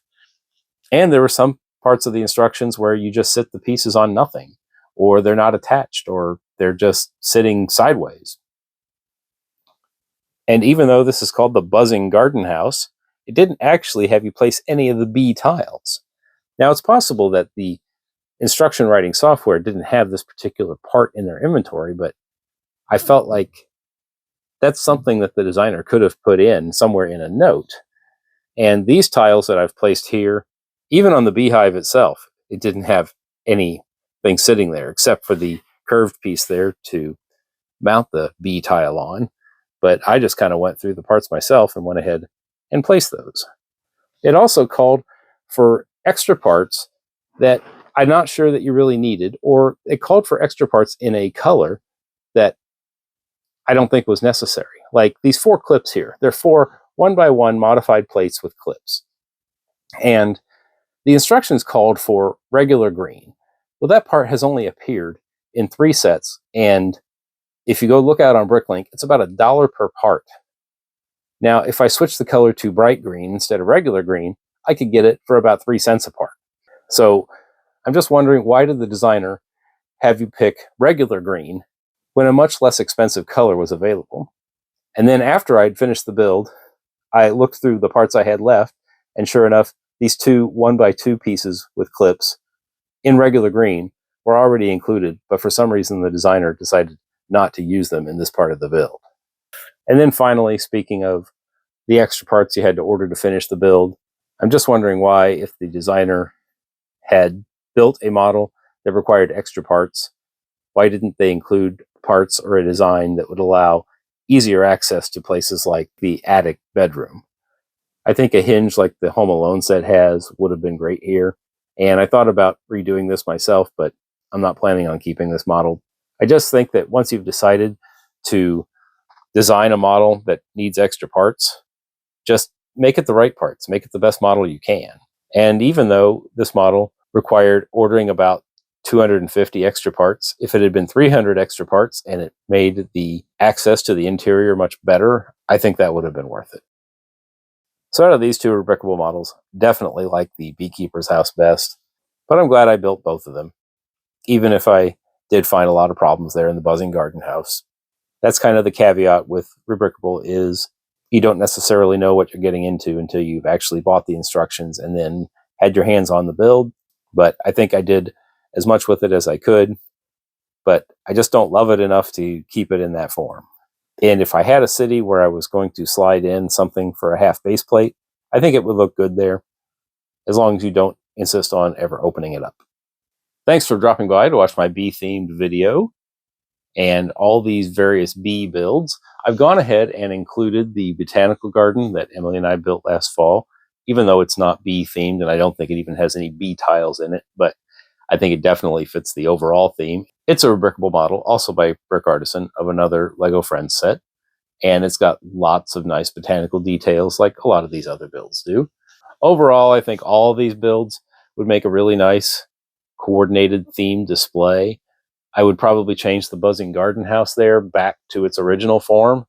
And there were some parts of the instructions where you just sit the pieces on nothing, or they're not attached, or they're just sitting sideways. And even though this is called the buzzing garden house, it didn't actually have you place any of the bee tiles. Now, it's possible that the instruction writing software didn't have this particular part in their inventory, but I felt like that's something that the designer could have put in somewhere in a note. And these tiles that I've placed here, even on the beehive itself, it didn't have anything sitting there except for the curved piece there to mount the bee tile on. But I just kind of went through the parts myself and went ahead and placed those. It also called for extra parts that I'm not sure that you really needed, or it called for extra parts in a color that I don't think was necessary. Like these 4 clips here. They're 4 1x1 modified plates with clips. And the instructions called for regular green. Well, that part has only appeared in 3 sets, and if you go look out on Bricklink, it's about $1 per part. Now, if I switch the color to bright green instead of regular green, I could get it for about 3 cents a part. So I'm just wondering, why did the designer have you pick regular green when a much less expensive color was available? And then after I'd finished the build, I looked through the parts I had left, and sure enough, these 2 1x2 pieces with clips in regular green were already included, but for some reason the designer decided not to use them in this part of the build. And then finally, speaking of the extra parts you had to order to finish the build, I'm just wondering why, if the designer had built a model that required extra parts, why didn't they include parts or a design that would allow easier access to places like the attic bedroom? I think a hinge like the Home Alone set has would have been great here. And I thought about redoing this myself, but I'm not planning on keeping this model. I just think that once you've decided to design a model that needs extra parts, just make it the right parts, make it the best model you can. And even though this model required ordering about 250 extra parts, if it had been 300 extra parts and it made the access to the interior much better, I think that would have been worth it. So out of these two Rebrickable models, definitely like the Beekeeper's house best, but I'm glad I built both of them, even if I did find a lot of problems there in the buzzing garden house. That's kind of the caveat with Rebrickable, is you don't necessarily know what you're getting into until you've actually bought the instructions and then had your hands on the build. But I think I did as much with it as I could, but I just don't love it enough to keep it in that form. And if I had a city where I was going to slide in something for a half base plate, I think it would look good there, as long as you don't insist on ever opening it up. Thanks for dropping by to watch my bee-themed video and all these various bee builds. I've gone ahead and included the botanical garden that Emily and I built last fall, even though it's not bee-themed, and I don't think it even has any bee tiles in it, but I think it definitely fits the overall theme. It's a Rebrickable model, also by Brick Artisan, of another Lego Friends set, and it's got lots of nice botanical details like a lot of these other builds do. Overall, I think all of these builds would make a really nice coordinated themed display. I would probably change the buzzing garden house there back to its original form,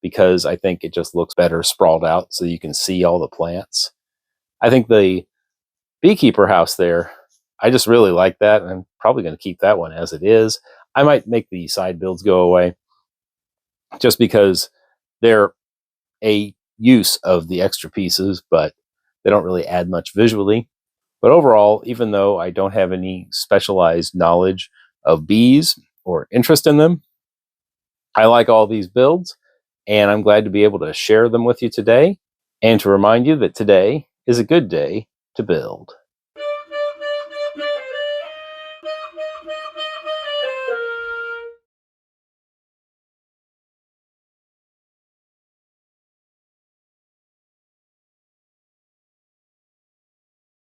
because I think it just looks better sprawled out so you can see all the plants. I think the Beekeeper house there, I just really like that, and I'm probably going to keep that one as it is. I might make the side builds go away just because they're a use of the extra pieces, but they don't really add much visually. But overall, even though I don't have any specialized knowledge of bees or interest in them, I like all these builds, and I'm glad to be able to share them with you today, and to remind you that today is a good day to build.